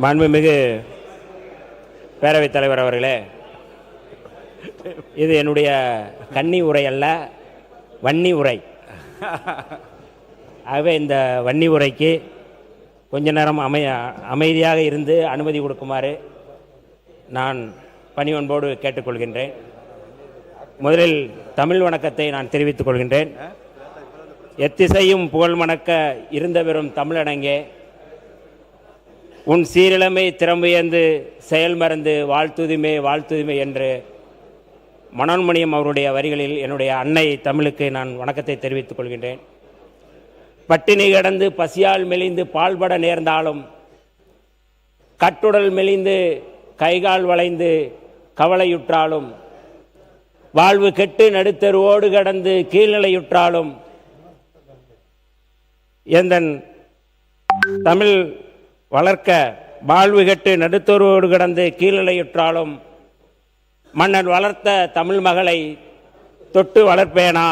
மாண்புமிகு பேரவைத் தலைவர் அவர்களே, இது என்னுடைய கன்னி உரை அல்ல, வன்னி உரை. ஆகவே இந்த வன்னி உரைக்கு கொஞ்ச நேரம் அமைதியாக இருந்து அனுமதி கொடுக்குமாறு நான் பணிவன்போடு கேட்டுக்கொள்கின்றேன். முதலில் தமிழ் வணக்கத்தை நான் தெரிவித்துக் கொள்கின்றேன். எத்திசையும் புகழ் மணக்க இருந்த வெறும் தமிழனங்கே, உன் சீரிழமை திறம்புயர்ந்து செயல் மறந்து வாழ்த்துதுமே வாழ்த்துதுமே என்று மனோன்மணியம் அவருடைய வரிகளில் என்னுடைய அன்னை தமிழுக்கு நான் வணக்கத்தை தெரிவித்துக் கொள்கின்றேன். பட்டினி கடந்து பசியால் மெலிந்து பால்பட நேர்ந்தாலும், கட்டுடல் மெலிந்து கைகால் வளைந்து கவலையுற்றாலும், வாழ்வு கெட்டு நடுத்தருவோடு கடந்து கீழ்நிலையுற்றாலும், எந்தன் தமிழ் வளர்க்க வாழ்வு கெட்டு நடுத்தருவோடு கடந்து கீழ்நிலையுற்றாலும், மன்னன் வளர்த்த தமிழ் மகளை தொட்டு வளர்ப்பேனா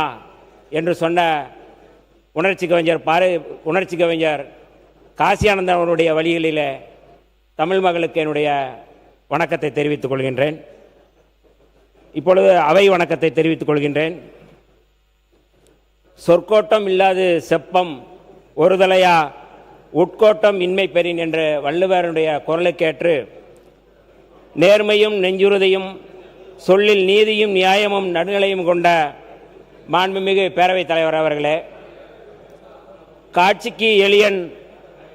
என்று சொன்ன உணர்ச்சி கவிஞர் காசியானந்தன் அவருடைய வழிகளிலே தமிழ் மகளுக்கு என்னுடைய வணக்கத்தை தெரிவித்துக் கொள்கின்றேன். இப்பொழுது அவை வணக்கத்தை தெரிவித்துக் கொள்கின்றேன். சொற்கோட்டம் இல்லாது செப்பம் ஒருதலையா உட்கோட்டம் இன்மை பெறின் என்ற வள்ளுவருடைய குரலுக்கேற்று நேர்மையும் நெஞ்சுறுதியும் சொல்லில் நீதியும் நியாயமும் நடுநிலையும் கொண்ட மாண்புமிகு பேரவைத் தலைவர் அவர்களே, காட்சிக்கு எளியன்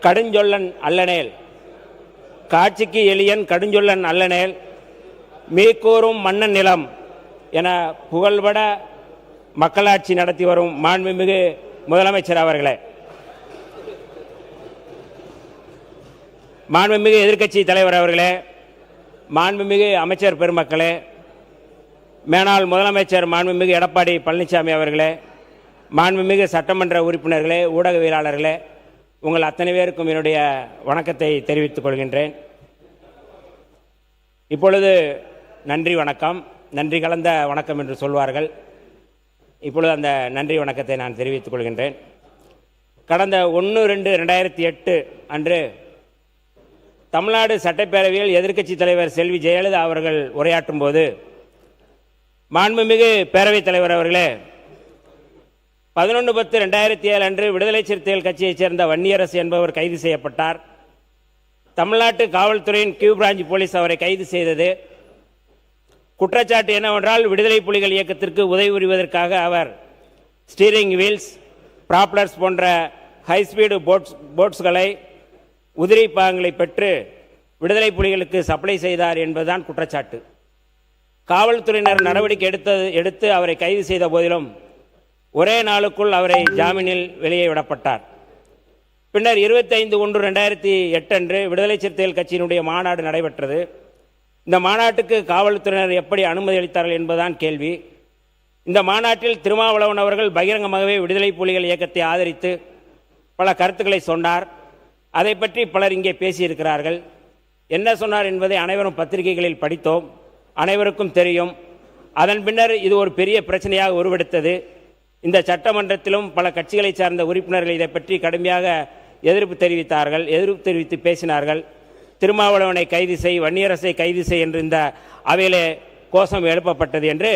கடுஞ்சொல்லன் அல்லனேல், காட்சிக்கு எளியன் கடுஞ்சொல்லன் அல்லனேல், மீக்கூறும் மன்னன் நிலம் என புகழ்பட மக்களாட்சி நடத்தி வரும் மாண்புமிகு முதலமைச்சர் அவர்களே, மாண்புமிகு எதிர்க்கட்சி தலைவர் அவர்களே, மாண்புமிகு அமைச்சர் பெருமக்களே, மேனாள் முதலமைச்சர் மாண்புமிகு எடப்பாடி பழனிசாமி அவர்களே, மாண்புமிகு சட்டமன்ற உறுப்பினர்களே, ஊடகவியலாளர்களே, உங்கள் அத்தனை பேருக்கும் என்னுடைய வணக்கத்தை தெரிவித்துக் கொள்கின்றேன். இப்பொழுது நன்றி வணக்கம், நன்றி கலந்த வணக்கம் என்று சொல்வார்கள். இப்பொழுது அந்த நன்றி வணக்கத்தை நான் தெரிவித்துக் கொள்கின்றேன். கடந்த 1/2/2008 அன்று தமிழ்நாடு சட்டப்பேரவையில் எதிர்க்கட்சி தலைவர் செல்வி ஜெயலலிதா அவர்கள் உரையாற்றும் போது, மாண்புமிகு பேரவைத் தலைவர் அவர்களே, 11/10/2007 அன்று விடுதலை சிறுத்தைகள் கட்சியைச் சேர்ந்த வன்னியரசு என்பவர் கைது செய்யப்பட்டார். தமிழ்நாட்டு காவல்துறையின் கியூ பிரான்ச் போலீஸ் அவரை கைது செய்தது. குற்றச்சாட்டு என்னவென்றால், விடுதலை புலிகள் இயக்கத்திற்கு உதவி புரிவதற்காக அவர் ஸ்டீரிங் வீல்ஸ், ப்ராப்ளர்ஸ் போன்ற ஹைஸ்பீடு போட்ஸ்களை உதிரி பாகங்களை பெற்று விடுதலை புலிகளுக்கு சப்ளை செய்தார் என்பதுதான் குற்றச்சாட்டு. காவல்துறையினர் நடவடிக்கை எடுத்து அவரை கைது செய்த போதிலும் ஒரே நாளுக்குள் அவரை ஜாமீனில் வெளியே விடப்பட்டார். பின்னர் 25/1/2008 அன்று விடுதலை சிறுத்தைகள் கட்சியினுடைய மாநாடு நடைபெற்றது. இந்த மாநாட்டுக்கு காவல்துறையினர் எப்படி அனுமதி அளித்தார்கள் என்பதுதான் கேள்வி. இந்த மாநாட்டில் திருமாவளவன் அவர்கள் பகிரங்கமாகவே விடுதலை புலிகள் இயக்கத்தை ஆதரித்து பல கருத்துக்களை சொன்னார். அதை பற்றி பலர் இங்கே பேசியிருக்கிறார்கள். என்ன சொன்னார் என்பதை அனைவரும் பத்திரிகைகளில் படித்தோம், அனைவருக்கும் தெரியும். அதன் பின்னர் இது ஒரு பெரிய பிரச்சனையாக உருவெடுத்தது. இந்த சட்டமன்றத்திலும் பல கட்சிகளை சார்ந்த உறுப்பினர்கள் இதை பற்றி கடுமையாக எதிர்ப்பு தெரிவித்து பேசினார்கள். திருமாவளவனை கைது செய், வன்னியரசை கைது செய் என்று இந்த அவையிலே கோஷம் எழுப்பப்பட்டது என்று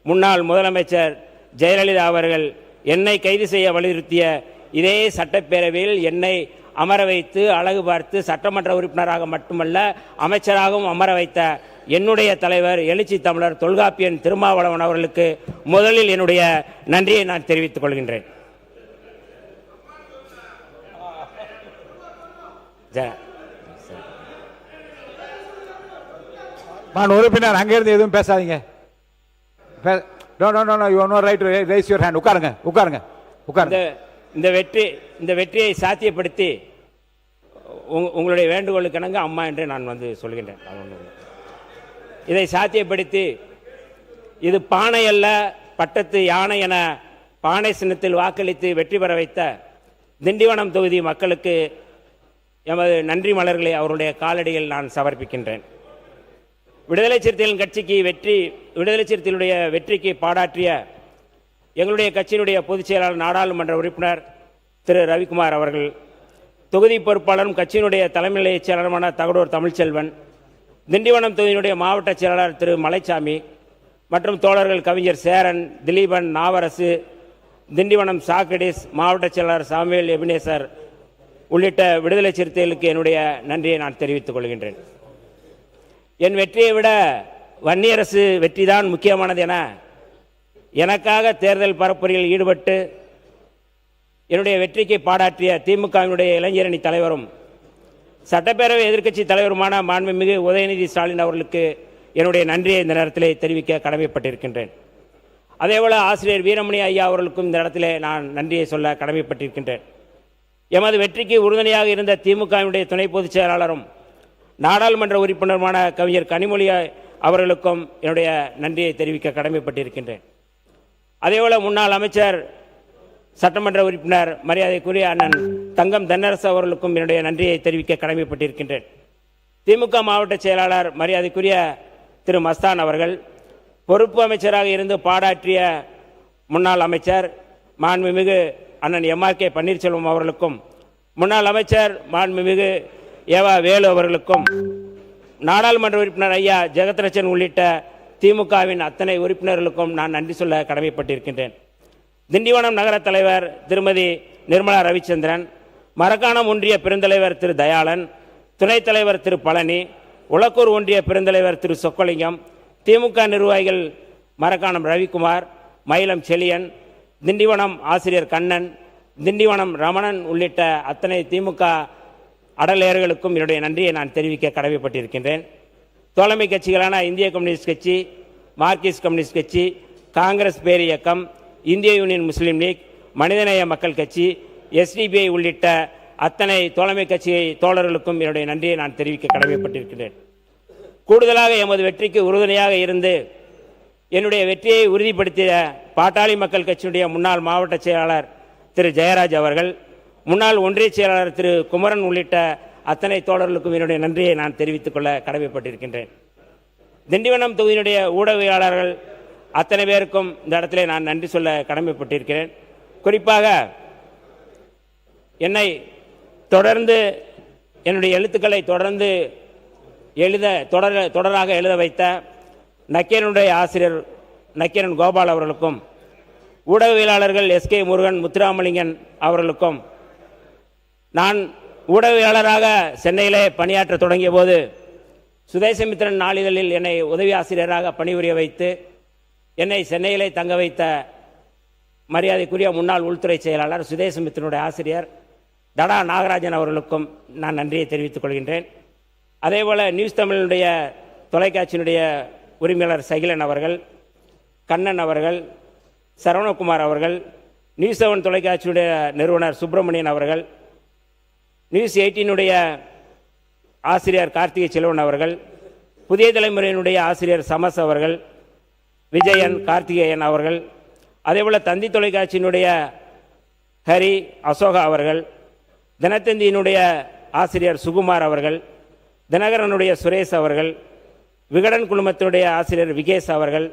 முன்னாள் முதலமைச்சர் ஜெயலலிதா அவர்கள் என்னை கைது செய்ய வலியுறுத்திய இதே சட்டப்பேரவையில் என்னை அமர வைத்து அழகு பார்த்து சட்டமன்ற உறுப்பினராக மட்டுமல்ல அமைச்சராகவும் அமர வைத்த என்னுடைய தலைவர் எழுச்சி தமிழர் தொல்காப்பியன் திருமாவளவன் அவர்களுக்கு முதலில் என்னுடைய நன்றியை நான் தெரிவித்துக் கொள்கின்றேன். உறுப்பினர் அங்கிருந்து எதுவும் பேசாதீங்க. உட்காருங்க. இந்த வெற்றியை சாத்தியப்படுத்தி உங்களுடைய வேண்டுகோளுக்கு இணங்க அம்மா என்று நான் சொல்கின்றேன். இதை சாத்தியப்படுத்தி இது பானை அல்ல பட்டத்து யானை என பானை சின்னத்தில் வாக்களித்து வெற்றி பெற வைத்த திண்டிவனம் தொகுதி மக்களுக்கு எமது நன்றி மலர்களை அவருடைய காலடியில் நான் சமர்ப்பிக்கின்றேன். விடுதலை சிறுத்தைகளுடைய வெற்றிக்கு பாடாற்றிய எங்களுடைய கட்சியினுடைய பொதுச் செயலாளர் நாடாளுமன்ற உறுப்பினர் திரு ரவிக்குமார் அவர்கள், தொகுதி பொறுப்பாளரும் கட்சியினுடைய தலைமை நிலைய செயலாளருமான தகடூர் தமிழ்ச்செல்வன், திண்டிவனம் தொகுதியினுடைய மாவட்ட செயலாளர் திரு மலைச்சாமி மற்றும் தோழர்கள் கவிஞர் சேரன், திலீபன், நாவரசு, திண்டிவனம் சாக்கடிஸ் மாவட்ட செயலாளர் சாமுவேல் எபினேசர் உள்ளிட்ட விடுதலை சிறுத்தைகளுக்கு என்னுடைய நன்றியை நான் தெரிவித்துக் கொள்கின்றேன். என் வெற்றியை விட வன்னியரசு வெற்றிதான் முக்கியமானது என எனக்காக தேர்தல் பரப்புரையில் ஈடுபட்டு என்னுடைய வெற்றிக்கு பாடாற்றிய திமுகவினுடைய இளைஞரணி தலைவரும் சட்டப்பேரவை எதிர்க்கட்சி தலைவருமான மாண்புமிகு உதயநிதி ஸ்டாலின் அவர்களுக்கு என்னுடைய நன்றியை இந்த நேரத்திலே தெரிவிக்க கடமைப்பட்டிருக்கின்றேன். அதேபோல ஆசிரியர் வீரமணி ஐயா அவர்களுக்கும் இந்த இடத்திலே நான் நன்றியை சொல்ல கடமைப்பட்டிருக்கின்றேன். எமது வெற்றிக்கு உறுதுணையாக இருந்த திமுகவினுடைய துணை பொதுச் செயலாளரும் நாடாளுமன்ற உறுப்பினருமான கவிஞர் கனிமொழி அவர்களுக்கும் என்னுடைய நன்றியை தெரிவிக்க கடமைப்பட்டிருக்கின்றேன். அதேபோல முன்னாள் அமைச்சர் சட்டமன்ற உறுப்பினர் மரியாதைக்குரிய அண்ணன் தங்கம் தென்னரசு அவர்களுக்கும் என்னுடைய நன்றியை தெரிவிக்க கடமைப்பட்டிருக்கின்றேன். திமுக மாவட்ட செயலாளர் மரியாதைக்குரிய திரு மஸ்தான் அவர்கள், பொறுப்பு அமைச்சராக இருந்து பாடாற்றிய முன்னாள் அமைச்சர் மாண்புமிகு அண்ணன் எம்ஆர்கே பன்னீர்செல்வம் அவர்களுக்கும், முன்னாள் அமைச்சர் மாண்புமிகு ஏவா வேலு அவர்களுக்கும், நாடாளுமன்ற உறுப்பினர் ஐயா ஜெகத்ரட்சன் உள்ளிட்ட திமுகவின் அத்தனை உறுப்பினர்களுக்கும் நான் நன்றி சொல்ல கடமைப்பட்டிருக்கின்றேன். திண்டிவனம் நகர தலைவர் திருமதி நிர்மலா ரவிச்சந்திரன், மரக்காணம் ஒன்றிய பெருந்தலைவர் திரு தயாளன், துணைத் தலைவர் திரு பழனி, உலக்கூர் ஒன்றிய பெருந்தலைவர் திரு சொக்கலிங்கம், திமுக நிர்வாகிகள் மரக்காணம் ரவிக்குமார், மயிலம் செலியன், திண்டிவனம் ஆசிரியர் கண்ணன், திண்டிவனம் ரமணன் உள்ளிட்ட அத்தனை திமுக அடலேயர்களுக்கும் என்னுடைய நன்றியை நான் தெரிவிக்க கடமைப்பட்டிருக்கின்றேன். தோழமை கட்சிகளான இந்திய கம்யூனிஸ்ட் கட்சி, மார்க்சிஸ்ட் கம்யூனிஸ்ட் கட்சி, காங்கிரஸ் பேர் இயக்கம், இந்திய யூனியன் முஸ்லீம் லீக், மனிதநேய மக்கள் கட்சி, எஸ்டிபிஐ உள்ளிட்ட அத்தனை தோழமை கட்சி தோழர்களுக்கும் என்னுடைய நன்றியை நான் தெரிவிக்க கடமைப்பட்டிருக்கிறேன். கூடுதலாக எமது வெற்றிக்கு உறுதுணையாக இருந்து என்னுடைய வெற்றியை உறுதிப்படுத்திய பாட்டாளி மக்கள் கட்சியினுடைய முன்னாள் மாவட்ட செயலாளர் திரு ஜெயராஜ் அவர்கள், முன்னாள் ஒன்றிய செயலாளர் திரு குமரன் உள்ளிட்ட அத்தனை தோழர்களுக்கும் என்னுடைய நன்றியை நான் தெரிவித்துக் கொள்ள கடமைப்பட்டிருக்கின்றேன். திண்டிவனம் தொகுதியினுடைய ஊடகவியலாளர்கள் அத்தனை பேருக்கும் இந்த இடத்திலே நான் நன்றி சொல்ல கடமைப்பட்டிருக்கிறேன். குறிப்பாக என்னை தொடர்ந்து என்னுடைய எழுத்துக்களை தொடர்ந்து தொடராக எழுத வைத்த நக்கீரனுடைய ஆசிரியர் நக்கீரன் கோபால் அவர்களுக்கும், ஊடகவியலாளர்கள் எஸ்கே முருகன், முத்துராமலிங்கன் அவர்களுக்கும், நான் ஊடகவியலாளராக சென்னையிலே பணியாற்ற தொடங்கிய போது சுதேசமித்திரன் நாளிதழில் என்னை உதவி ஆசிரியராக பணிபுரிய வைத்து என்னை சென்னையிலே தங்க வைத்த மரியாதைக்குரிய முன்னாள் உள்துறை செயலாளர் சுதேசமித்திரனுடைய ஆசிரியர் தடா நாகராஜன் அவர்களுக்கும் நான் நன்றியை தெரிவித்துக் கொள்கின்றேன். அதேபோல் நியூஸ் தமிழனுடைய தொலைக்காட்சியினுடைய உரிமையாளர் சகிலன் அவர்கள், கண்ணன் அவர்கள், சரவணகுமார் அவர்கள், நியூஸ் 7 தொலைக்காட்சியுடைய நிறுவனர் சுப்பிரமணியன் அவர்கள், நியூஸ் 18 ஆசிரியர் கார்த்திகை செல்வன் அவர்கள், புதிய தலைமுறையினுடைய ஆசிரியர் சமஸ் அவர்கள், விஜயன் கார்த்திகேயன் அவர்கள், அதேபோல் தந்தி தொலைக்காட்சியினுடைய ஹரி அசோகா அவர்கள், தினத்தந்தியினுடைய ஆசிரியர் சுகுமார் அவர்கள், தினகரனுடைய சுரேஷ் அவர்கள், விகடன் குழுமத்தினுடைய ஆசிரியர் விகேஷ் அவர்கள்,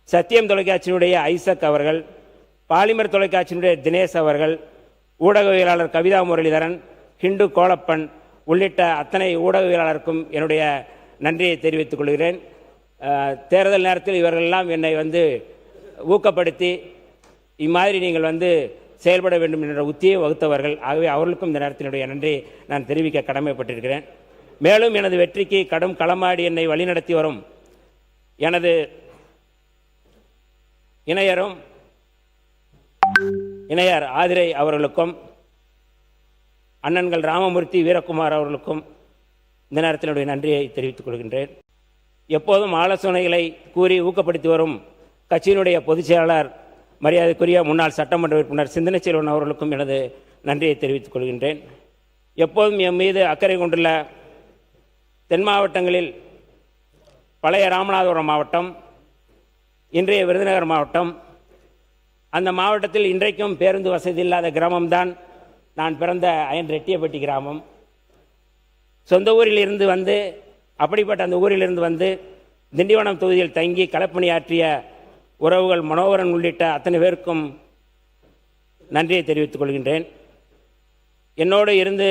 சத்தியம் தொலைக்காட்சியினுடைய ஐசக் அவர்கள், பாலிமர் தொலைக்காட்சியினுடைய தினேஷ் அவர்கள், ஊடகவியலாளர் கவிதா முரளிதரன், ஹிண்டு கோலப்பன் உள்ளிட்ட அத்தனை ஊடகவியலாளருக்கும் என்னுடைய நன்றியை தெரிவித்துக் கொள்கிறேன். தேர்தல் நேரத்தில் இவர்களெல்லாம் என்னை ஊக்கப்படுத்தி இம்மாதிரி நீங்கள் செயல்பட வேண்டும் என்ற உத்தியை வகுத்தவர்கள். ஆகவே அவர்களுக்கும் இந்த நேரத்தினுடைய நன்றியை நான் தெரிவிக்க கடமைப்பட்டிருக்கிறேன். மேலும் எனது வெற்றிக்கு கடும் களமாடி என்னை வழிநடத்தி வரும் எனது இணையர் ஆதிரை அவர்களுக்கும், அண்ணன்கள் ராமமூர்த்தி, வீரகுமார் அவர்களுக்கும் இந்த நேரத்தினுடைய நன்றியை தெரிவித்துக் கொள்கின்றேன். எப்போதும் ஆலோசனைகளை கூறி ஊக்கப்படுத்தி வரும் கட்சியினுடைய பொதுச் செயலாளர் மரியாதைக்குரிய முன்னாள் சட்டமன்ற உறுப்பினர் சிந்தனை செல்வன் அவர்களுக்கும் எனது நன்றியை தெரிவித்துக் கொள்கின்றேன். எப்போதும் என் மீது அக்கறை கொண்டுள்ள தென் மாவட்டங்களில் பழைய ராமநாதபுரம் மாவட்டம், இன்றைய விருதுநகர் மாவட்டம், அந்த மாவட்டத்தில் இன்றைக்கும் பேருந்து வசதி இல்லாத கிராமம்தான் நான் பிறந்த அயன் ரெட்டியப்பட்டி கிராமம். சொந்த ஊரில் இருந்து அப்படிப்பட்ட அந்த ஊரிலிருந்து திண்டிவனம் தொகுதியில் தங்கி களப்பணியாற்றிய உறவுகள் மனோகரன் உள்ளிட்ட அத்தனை பேருக்கும் நன்றியை தெரிவித்துக் கொள்கின்றேன். என்னோடு இருந்து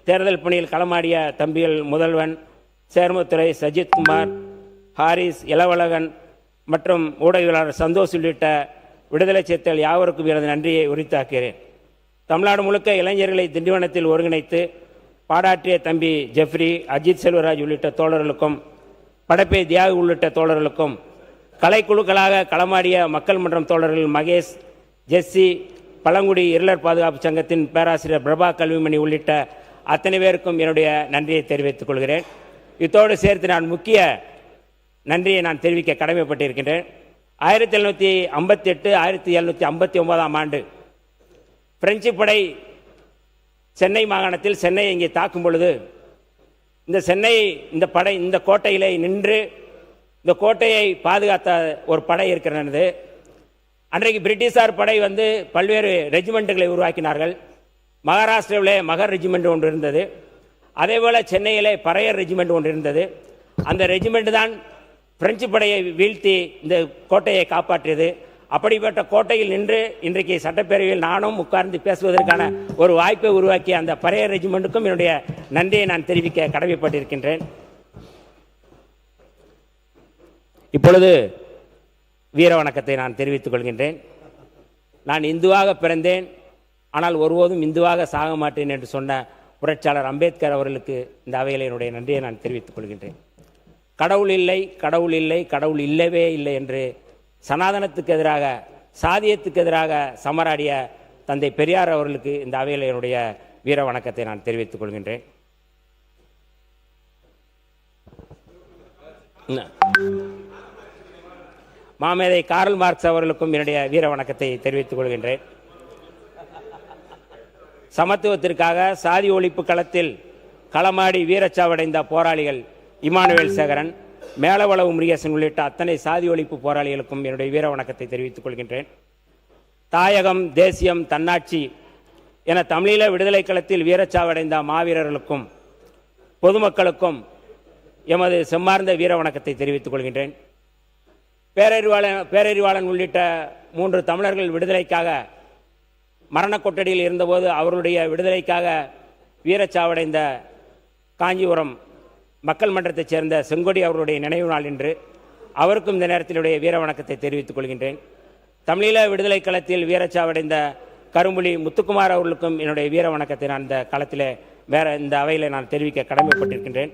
தேர்தல் பணியில் களமாடிய தம்பிகள் முதல்வன், சேர்மத்துறை சஜித்குமார், ஹாரிஸ், இளவழகன் மற்றும் ஊடகவியலாளர் சந்தோஷ் உள்ளிட்ட விடுதலை சிறுத்தைகள் யாவருக்கும் எனது நன்றியை உரித்தாக்குகிறேன். தமிழ்நாடு முழுக்க இளைஞர்களை திண்டிவனத்தில் ஒருங்கிணைத்து பாடாற்றிய தம்பி ஜெஃப்ரி, அஜித் செல்வராஜ் உள்ளிட்ட தோழர்களுக்கும், படப்பை தியாகு உள்ளிட்ட தோழர்களுக்கும், கலைக்குழுக்களாக களமாடிய மக்கள் மன்றம் தோழர்கள் மகேஷ், ஜெஸ்ஸி, பழங்குடி இருளர் பாதுகாப்பு சங்கத்தின் பேராசிரியர் பிரபா கல்விமணி உள்ளிட்ட அத்தனை பேருக்கும் என்னுடைய நன்றியை தெரிவித்துக் கொள்கிறேன். இத்தோடு சேர்த்து நான் முக்கிய நன்றியை நான் தெரிவிக்க கடமைப்பட்டிருக்கின்றேன். 1758 1759 ஆண்டு பிரெஞ்சு படை சென்னை மாகாணத்தில் சென்னையை இங்கே தாக்கும் பொழுது இந்த கோட்டையிலே நின்று இந்த கோட்டையை பாதுகாத்த ஒரு படை இருக்கிறது. அன்றைக்கு பிரிட்டிஷார் படை பல்வேறு ரெஜிமெண்ட்டுகளை உருவாக்கினார்கள். மகாராஷ்டிராவிலே மகர் ரெஜிமெண்ட் ஒன்று இருந்தது. அதேபோல் சென்னையிலே பறையர் ரெஜிமெண்ட் ஒன்று இருந்தது. அந்த ரெஜிமெண்ட் தான் பிரெஞ்சு படையை வீழ்த்தி இந்த கோட்டையை காப்பாற்றியது. அப்படிப்பட்ட கோட்டையில் நின்று இன்றைக்கு சட்டப்பேரவையில் நானும் உட்கார்ந்து பேசுவதற்கான ஒரு வாய்ப்பை உருவாக்கிய அந்த பறையர் ரெஜிமெண்ட்டுக்கும் என்னுடைய நன்றியை நான் தெரிவிக்க கடமைப்பட்டிருக்கின்றேன். இப்பொழுது வீர வணக்கத்தை நான் தெரிவித்துக் கொள்கின்றேன். நான் இந்துவாக பிறந்தேன், ஆனால் ஒருபோதும் இந்துவாக சாக மாட்டேன் என்று சொன்ன புரட்சியாளர் அம்பேத்கர் அவர்களுக்கு இந்த அவையில் என்னுடைய நன்றியை நான் தெரிவித்துக் கொள்கின்றேன். கடவுள் இல்லை, கடவுள் இல்லை, கடவுள் இல்லவே இல்லை என்று சனாதனத்துக்கு எதிராக, சாதியத்துக்கு எதிராக சமராடிய தந்தை பெரியார் அவர்களுக்கு இந்த அவையில் என்னுடைய வீர வணக்கத்தை நான் தெரிவித்துக் கொள்கின்றேன். மாமேதை கார்ல் மார்க்ஸ் அவர்களுக்கும் என்னுடைய வீர வணக்கத்தை தெரிவித்துக் கொள்கின்றேன். சமத்துவத்திற்காக சாதி ஒழிப்பு களத்தில் களமாடி வீரச்சாவடைந்த போராளிகள் இமானுவேல் சேகரன், மேலவளவு முருகேசன் உள்ளிட்ட அத்தனை சாதி ஒழிப்பு போராளிகளுக்கும் என்னுடைய வீர வணக்கத்தை தெரிவித்துக் கொள்கின்றேன். தாயகம், தேசியம், தன்னாட்சி என தமிழீழ விடுதலை களத்தில் வீரச்சாவடைந்த மாவீரர்களுக்கும் பொதுமக்களுக்கும் எமது செம்மார்ந்த வீர வணக்கத்தை தெரிவித்துக் கொள்கின்றேன். பேரறிவாளன் உள்ளிட்ட 3 தமிழர்கள் விடுதலைக்காக மரண கொட்டடியில் இருந்தபோது அவர்களுடைய விடுதலைக்காக வீரச்சாவடைந்த காஞ்சிபுரம் மக்கள் மன்றத்தைச் சேர்ந்த செங்கொடி அவர்களுடைய நினைவு நாள் என்று அவருக்கும் இந்த நேரத்திலுடைய வீர வணக்கத்தை தெரிவித்துக் கொள்கின்றேன். தமிழீழ விடுதலை களத்தில் வீரச்சாவடைந்த கரும்புலி முத்துக்குமார் அவர்களுக்கும் என்னுடைய வீர வணக்கத்தை நான் இந்த களத்திலே இந்த அவையில் நான் தெரிவிக்க கடமைப்பட்டிருக்கின்றேன்.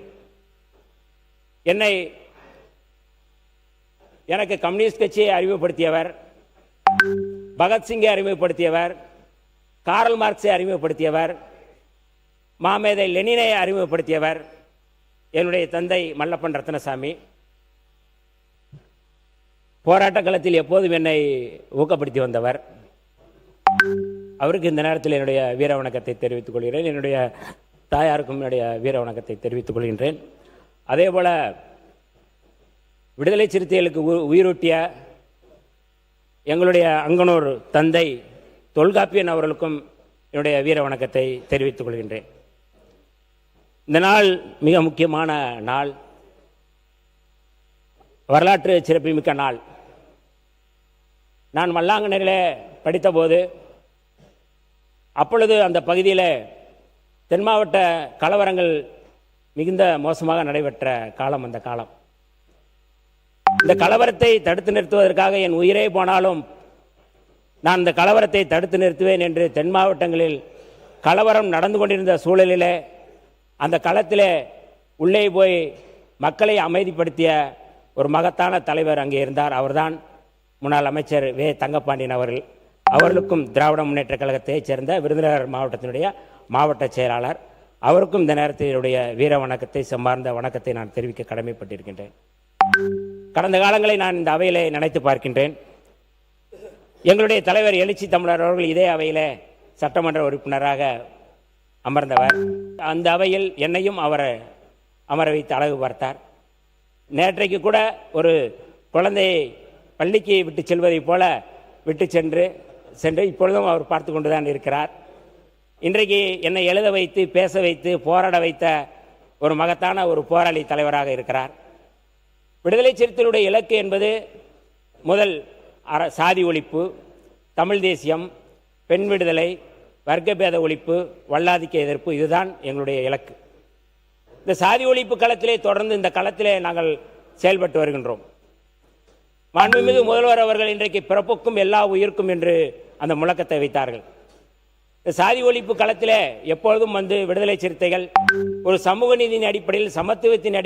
எனக்கு கம்யூனிஸ்ட் கட்சியை அறிமுகப்படுத்தியவர், பகத்சிங்கை அறிமுகப்படுத்தியவர், கார்ல் மார்க்ஸை அறிமுகப்படுத்தியவர், மாமேதை லெனினை அறிமுகப்படுத்தியவர் என்னுடைய தந்தை மல்லப்பன் ரத்னசாமி. போராட்ட களத்தில் எப்போதும் என்னை ஊக்கப்படுத்தி வந்தவர். அவருக்கு இந்த நேரத்தில் என்னுடைய வீர வணக்கத்தை தெரிவித்துக் கொள்கிறேன். என்னுடைய தாயாருக்கும் என்னுடைய வீர வணக்கத்தை தெரிவித்துக் கொள்கின்றேன். அதேபோல விடுதலை சிறுத்தைகளுக்கு உயிரூட்டிய எங்களுடைய அங்கனூர் தந்தை தொல்காப்பியன் அவர்களுக்கும் என்னுடைய வீர வணக்கத்தை தெரிவித்துக் கொள்கின்றேன். இந்த நாள் மிக முக்கியமான நாள், வரலாற்று சிறப்புமிக்க நாள். நான் மல்லாங்கண்ணிலே படித்தபோது அப்பொழுது அந்த பகுதியில் தென் மாவட்ட கலவரங்கள் மிகுந்த மோசமாக நடைபெற்ற காலம் அந்த காலம். இந்த கலவரத்தை தடுத்து நிறுத்துவதற்காக என் உயிரே போனாலும் நான் இந்த கலவரத்தை தடுத்து நிறுத்துவேன் என்று தென் மாவட்டங்களில் கலவரம் நடந்து கொண்டிருந்த சூழலிலே அந்த களத்திலே உள்ளே போய் மக்களை அமைதிப்படுத்திய ஒரு மகத்தான தலைவர் அங்கே இருந்தார். அவர்தான் முன்னாள் அமைச்சர் வே தங்கப்பாண்டியன் அவர்கள். அவர்களுக்கும் திராவிட முன்னேற்ற கழகத்தைச் சேர்ந்த விருதுநகர் மாவட்டத்தினுடைய மாவட்ட செயலாளர். அவருக்கும் இந்த நேரத்தினுடைய வீர வணக்கத்தை, செம்மார்ந்த வணக்கத்தை நான் தெரிவிக்க கடமைப்பட்டிருக்கின்றேன். கடந்த காலங்களை நான் இந்த அவையிலே நினைத்து பார்க்கின்றேன். எங்களுடைய தலைவர் எழுச்சி தமிழர் அவர்கள் இதே அவையிலே சட்டமன்ற உறுப்பினராக அமர்ந்தவர். அந்த அவையில் என்னையும் அவர் அமர வைத்து அழகு பார்த்தார். நேற்றைக்கு கூட ஒரு குழந்தையை பள்ளிக்கு விட்டு செல்வதைப் போல விட்டு சென்று இப்பொழுதும் அவர் பார்த்து கொண்டுதான் இருக்கிறார். இன்றைக்கு என்னை எழுத வைத்து, பேச வைத்து, போராட வைத்த ஒரு மகத்தான ஒரு போராளி தலைவராக இருக்கிறார். விடுதலை சிறுத்தைகளுடைய இலக்கு என்பது முதல் சாதி ஒழிப்பு, தமிழ் தேசியம், பெண் விடுதலை, வர்க்கபேத ஒழிப்பு, வல்லாதிக்க எதிர்ப்பு, இதுதான் எங்களுடைய இலக்கு. இந்த சாதி ஒழிப்பு களத்திலே தொடர்ந்து இந்த களத்திலே நாங்கள் செயல்பட்டு வருகின்றோம். மாண்புமிகு முதல்வர் அவர்கள் இன்றைக்கு பிறப்புக்கும் எல்லா உயிர்க்கும் என்று அந்த முழக்கத்தை வைத்தார்கள். இந்த சாதி ஒழிப்பு களத்திலே எப்பொழுதும் வந்து விடுதலை சிறுத்தைகள் ஒரு சமூக நீதியின் அடிப்படையில், சமத்துவத்தின்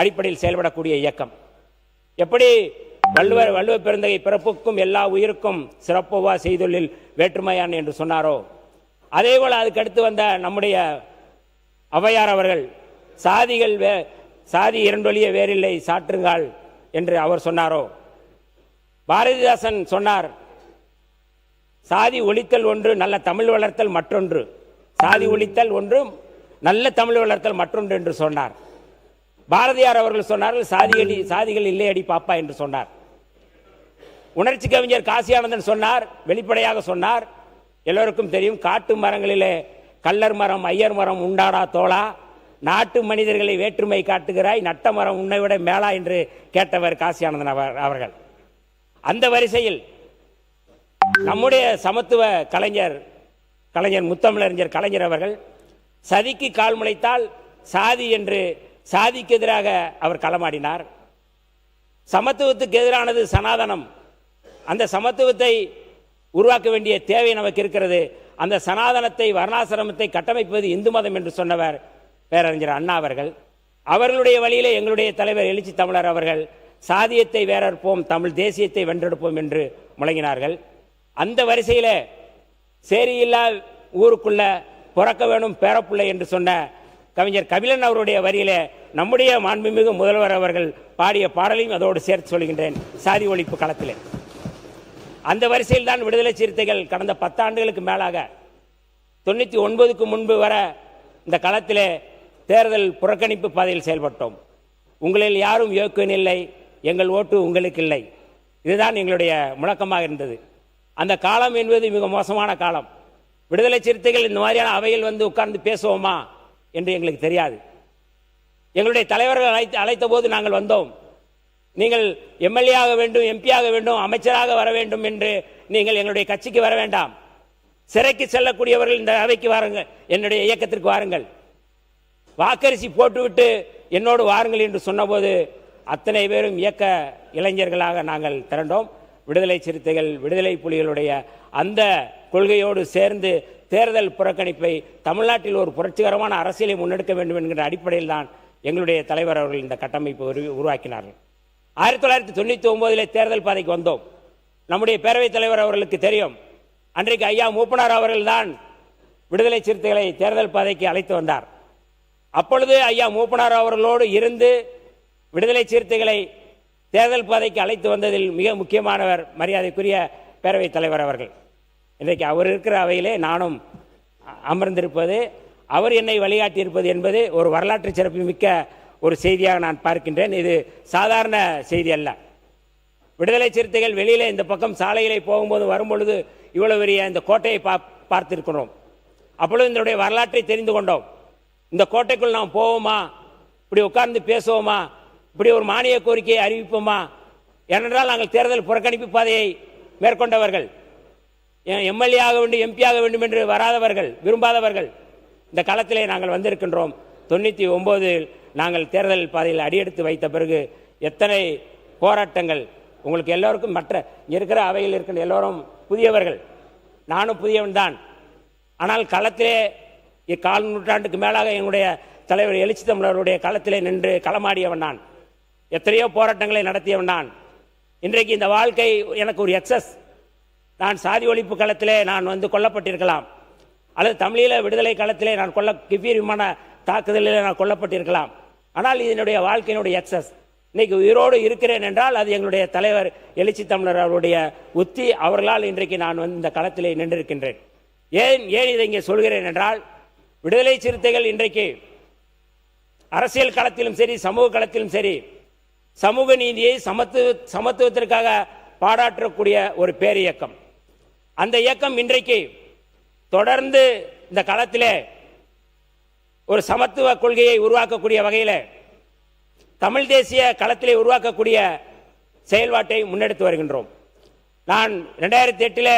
அடிப்படையில் செயல்படக்கூடிய இயக்கம். எப்படி வள்ளுவ பெருந்தகை பிறப்புக்கும் எல்லா உயிருக்கும் சிறப்புவா செய்தொழில் வேற்றுமையான் என்று சொன்னாரோ, அதேபோல் அதுக்கு அடுத்து வந்த நம்முடைய ஔவையார் அவர்கள் சாதி இரண்டொழிய வேறில்லை சாற்றுங்கள் என்று அவர் சொன்னாரோ, பாரதிதாசன் சொன்னார், சாதி ஒழித்தல் ஒன்று, நல்ல தமிழ் வளர்த்தல் மற்றொன்று. சாதி ஒழித்தல் ஒன்று, நல்ல தமிழ் வளர்த்தல் மற்றொன்று என்று சொன்னார். பாரதியார் அவர்கள் சொன்னார்கள், சாதிகள் இல்லை அடி பாப்பா என்று சொன்னார். உணர்ச்சி கவிஞர் காசி ஆனந்தன் சொன்னார், வெளிப்படையாக சொன்னார், எல்லோருக்கும் தெரியும், காட்டு மரங்களிலே கள்ளர் மரம் ஐயர் மரம் உண்டாடா தோளா, நாட்டு மனிதர்களை வேற்றுமை காட்டுகிறாய், நட்ட மரம் உன்னை விட மேலா என்று கேட்டவர் காசி ஆனந்தன் அவர்கள். அந்த வரிசையில் நம்முடைய சமத்துவ கலைஞர் முத்தமிழறிஞர் கலைஞர் அவர்கள் சதிக்கு கால் முளைத்தால் சாதி என்று சாதிக்கு எதிராக அவர் களமாடினார். சமத்துவத்துக்கு எதிரானது சனாதனம். அந்த சமத்துவத்தை உருவாக்க வேண்டிய தேவை நமக்கு இருக்கிறது. அந்த சனாதனத்தை, வர்ணாசிரமத்தை கட்டமைப்பது இந்து மதம் என்று சொன்னவர் பேரறிஞர் அண்ணா அவர்கள். அவர்களுடைய வழியிலே எங்களுடைய தலைவர் எழுச்சி தமிழர் அவர்கள் சாதியத்தை வேறற்போம், தமிழ் தேசியத்தை வென்றெடுப்போம் என்று முழங்கினார்கள். அந்த வரிசையில் சேரியில்லா ஊருக்குள்ள பிறக்க வேணும் பேரப்புள்ளை என்று சொன்ன கவிஞர் கபிலன் அவருடைய வரியிலே நம்முடைய மாண்புமிகு முதல்வர் அவர்கள் பாடிய பாடலையும் அதோடு சேர்த்து சொல்கின்றேன். சாதி ஒழிப்பு களத்திலே அந்த வரிசையில் தான் விடுதலை சிறுத்தைகள் கடந்த 10 ஆண்டுகளுக்கு மேலாக 99க்கு முன்பு வர இந்த களத்திலே தேர்தல் புறக்கணிப்பு பாதையில் செயல்பட்டோம். உங்களில் யாரும் யோக்கியன் இல்லை, எங்கள் ஓட்டு உங்களுக்கு இல்லை, இதுதான் எங்களுடைய முழக்கமாக இருந்தது. அந்த காலம் என்பது மிக மோசமான காலம். விடுதலை சிறுத்தைகள் இந்த மாதிரியான அவையில் வந்து உட்கார்ந்து பேசுவோமா என்று எங்களுக்கு தெரியாது. எங்களுடைய தலைவர்கள் அழைத்த போது நாங்கள் வந்தோம். நீங்கள் எம்எல்ஏ ஆக வேண்டும், எம்பி ஆக வேண்டும், அமைச்சராக வர வேண்டும் என்று நீங்கள் எங்களுடைய கட்சிக்கு வர வேண்டாம். சிறைக்கு செல்லக்கூடியவர்கள் இந்த அவைக்கு வாருங்கள், என்னுடைய இயக்கத்திற்கு வாருங்கள், வாக்கரிசி போட்டுவிட்டு என்னோடு வாருங்கள் என்று சொன்னபோது அத்தனை பேரும் இயக்க இளைஞர்களாக நாங்கள் திரண்டோம். விடுதலை சிறுத்தைகள், விடுதலை புலிகளுடைய அந்த கொள்கையோடு சேர்ந்து தேர்தல் புறக்கணிப்பை, தமிழ்நாட்டில் ஒரு புரட்சிகரமான அரசியலை முன்னெடுக்க வேண்டும் என்கிற அடிப்படையில் தான் எங்களுடைய தலைவர் அவர்கள் இந்த கட்டமைப்பு உருவாக்கினார்கள். 1999 தேர்தல் பாதைக்கு வந்தோம். நம்முடைய பேரவைத் தலைவர் அவர்களுக்கு தெரியும், அன்றைக்கு ஐயா மூப்பனார் அவர்கள் தான் விடுதலை சிறுத்தைகளை தேர்தல் பாதைக்கு அழைத்து வந்தார். அப்பொழுது ஐயா மூப்பனார் அவர்களோடு இருந்து விடுதலை சிறுத்தைகளை தேர்தல் பாதைக்கு அழைத்து வந்ததில் மிக முக்கியமானவர் மரியாதைக்குரிய பேரவைத் தலைவர் அவர்கள். இன்றைக்கு அவர் இருக்கிற அவையிலே நானும் அமர்ந்திருப்பது, அவர் என்னை வழிகாட்டியிருப்பது என்பது ஒரு வரலாற்று சிறப்பு மிக்க ஒரு செய்தியாக நான் பார்க்கின்றேன். இது சாதாரண செய்தி அல்ல. விடுதலை சிறுத்தைகள் வெளியிலே இந்த பக்கம் சாலையிலே போகும்போது வரும்பொழுது இவ்வளவு பெரிய இந்த கோட்டையை பார்த்திருக்கிறோம். அப்பொழுது இதனுடைய வரலாற்றை தெரிந்து கொண்டோம். இந்த கோட்டைக்குள் நாம் போவோமா, இப்படி உட்கார்ந்து பேசுவோமா, இப்படி ஒரு மானிய கோரிக்கையை அறிவிப்போமா? ஏனென்றால் நாங்கள் தேர்தல் புறக்கணிப்பு பாதையை மேற்கொண்டவர்கள், எம்எல்ஏ ஆக வேண்டும், எம்பி ஆக வேண்டும் என்று வராதவர்கள், விரும்பாதவர்கள். இந்த களத்திலே நாங்கள் வந்திருக்கின்றோம். 99 நாங்கள் தேர்தல் பாதையில் அடியெடுத்து வைத்த பிறகு எத்தனை போராட்டங்கள். உங்களுக்கு எல்லோருக்கும், மற்ற இருக்கிற அவையில் இருக்கின்ற எல்லோரும் புதியவர்கள், நானும் புதியவன் தான். ஆனால் களத்திலே 4 நூற்றாண்டுக்கு மேலாக எங்களுடைய தலைவர் எழுச்சி தமிழருடைய களத்திலே நின்று களமாடியவன் நான். எத்தனையோ போராட்டங்களை நடத்தியவன் நான். இன்றைக்கு இந்த வாழ்க்கை எனக்கு ஒரு எக்ஸஸ். நான் சாதி ஒழிப்பு களத்திலே நான் வந்து கொல்லப்பட்டிருக்கலாம், அல்லது தமிழீழ விடுதலை களத்திலே நான் கிபீர் விமான தாக்குதலில் நான் கொல்லப்பட்டிருக்கலாம். ஆனால் இதனுடைய வாழ்க்கையினுடைய எக்ஸஸ். இன்னைக்கு உயிரோடு இருக்கிறேன் என்றால் அது எங்களுடைய தலைவர் எழுச்சி தமிழர் அவருடைய உத்தி. அவர்களால் இன்றைக்கு நான் வந்து இந்த களத்திலே நின்றிருக்கின்றேன். ஏன் இதை இங்கே சொல்கிறேன் என்றால், விடுதலை சிறுத்தைகள் இன்றைக்கு அரசியல் களத்திலும் சரி, சமூக களத்திலும் சரி, சமூக நீதியை, சமத்துவத்திற்காக பாராட்டக்கூடிய ஒரு பேர் இயக்கம். அந்த இயக்கம் இன்றைக்கு தொடர்ந்து இந்த களத்திலே ஒரு சமத்துவ கொள்கையை உருவாக்கக்கூடிய வகையில் தமிழ் தேசிய களத்திலே உருவாக்கக்கூடிய செயல்பாட்டை முன்னெடுத்து வருகின்றோம். நான் 2008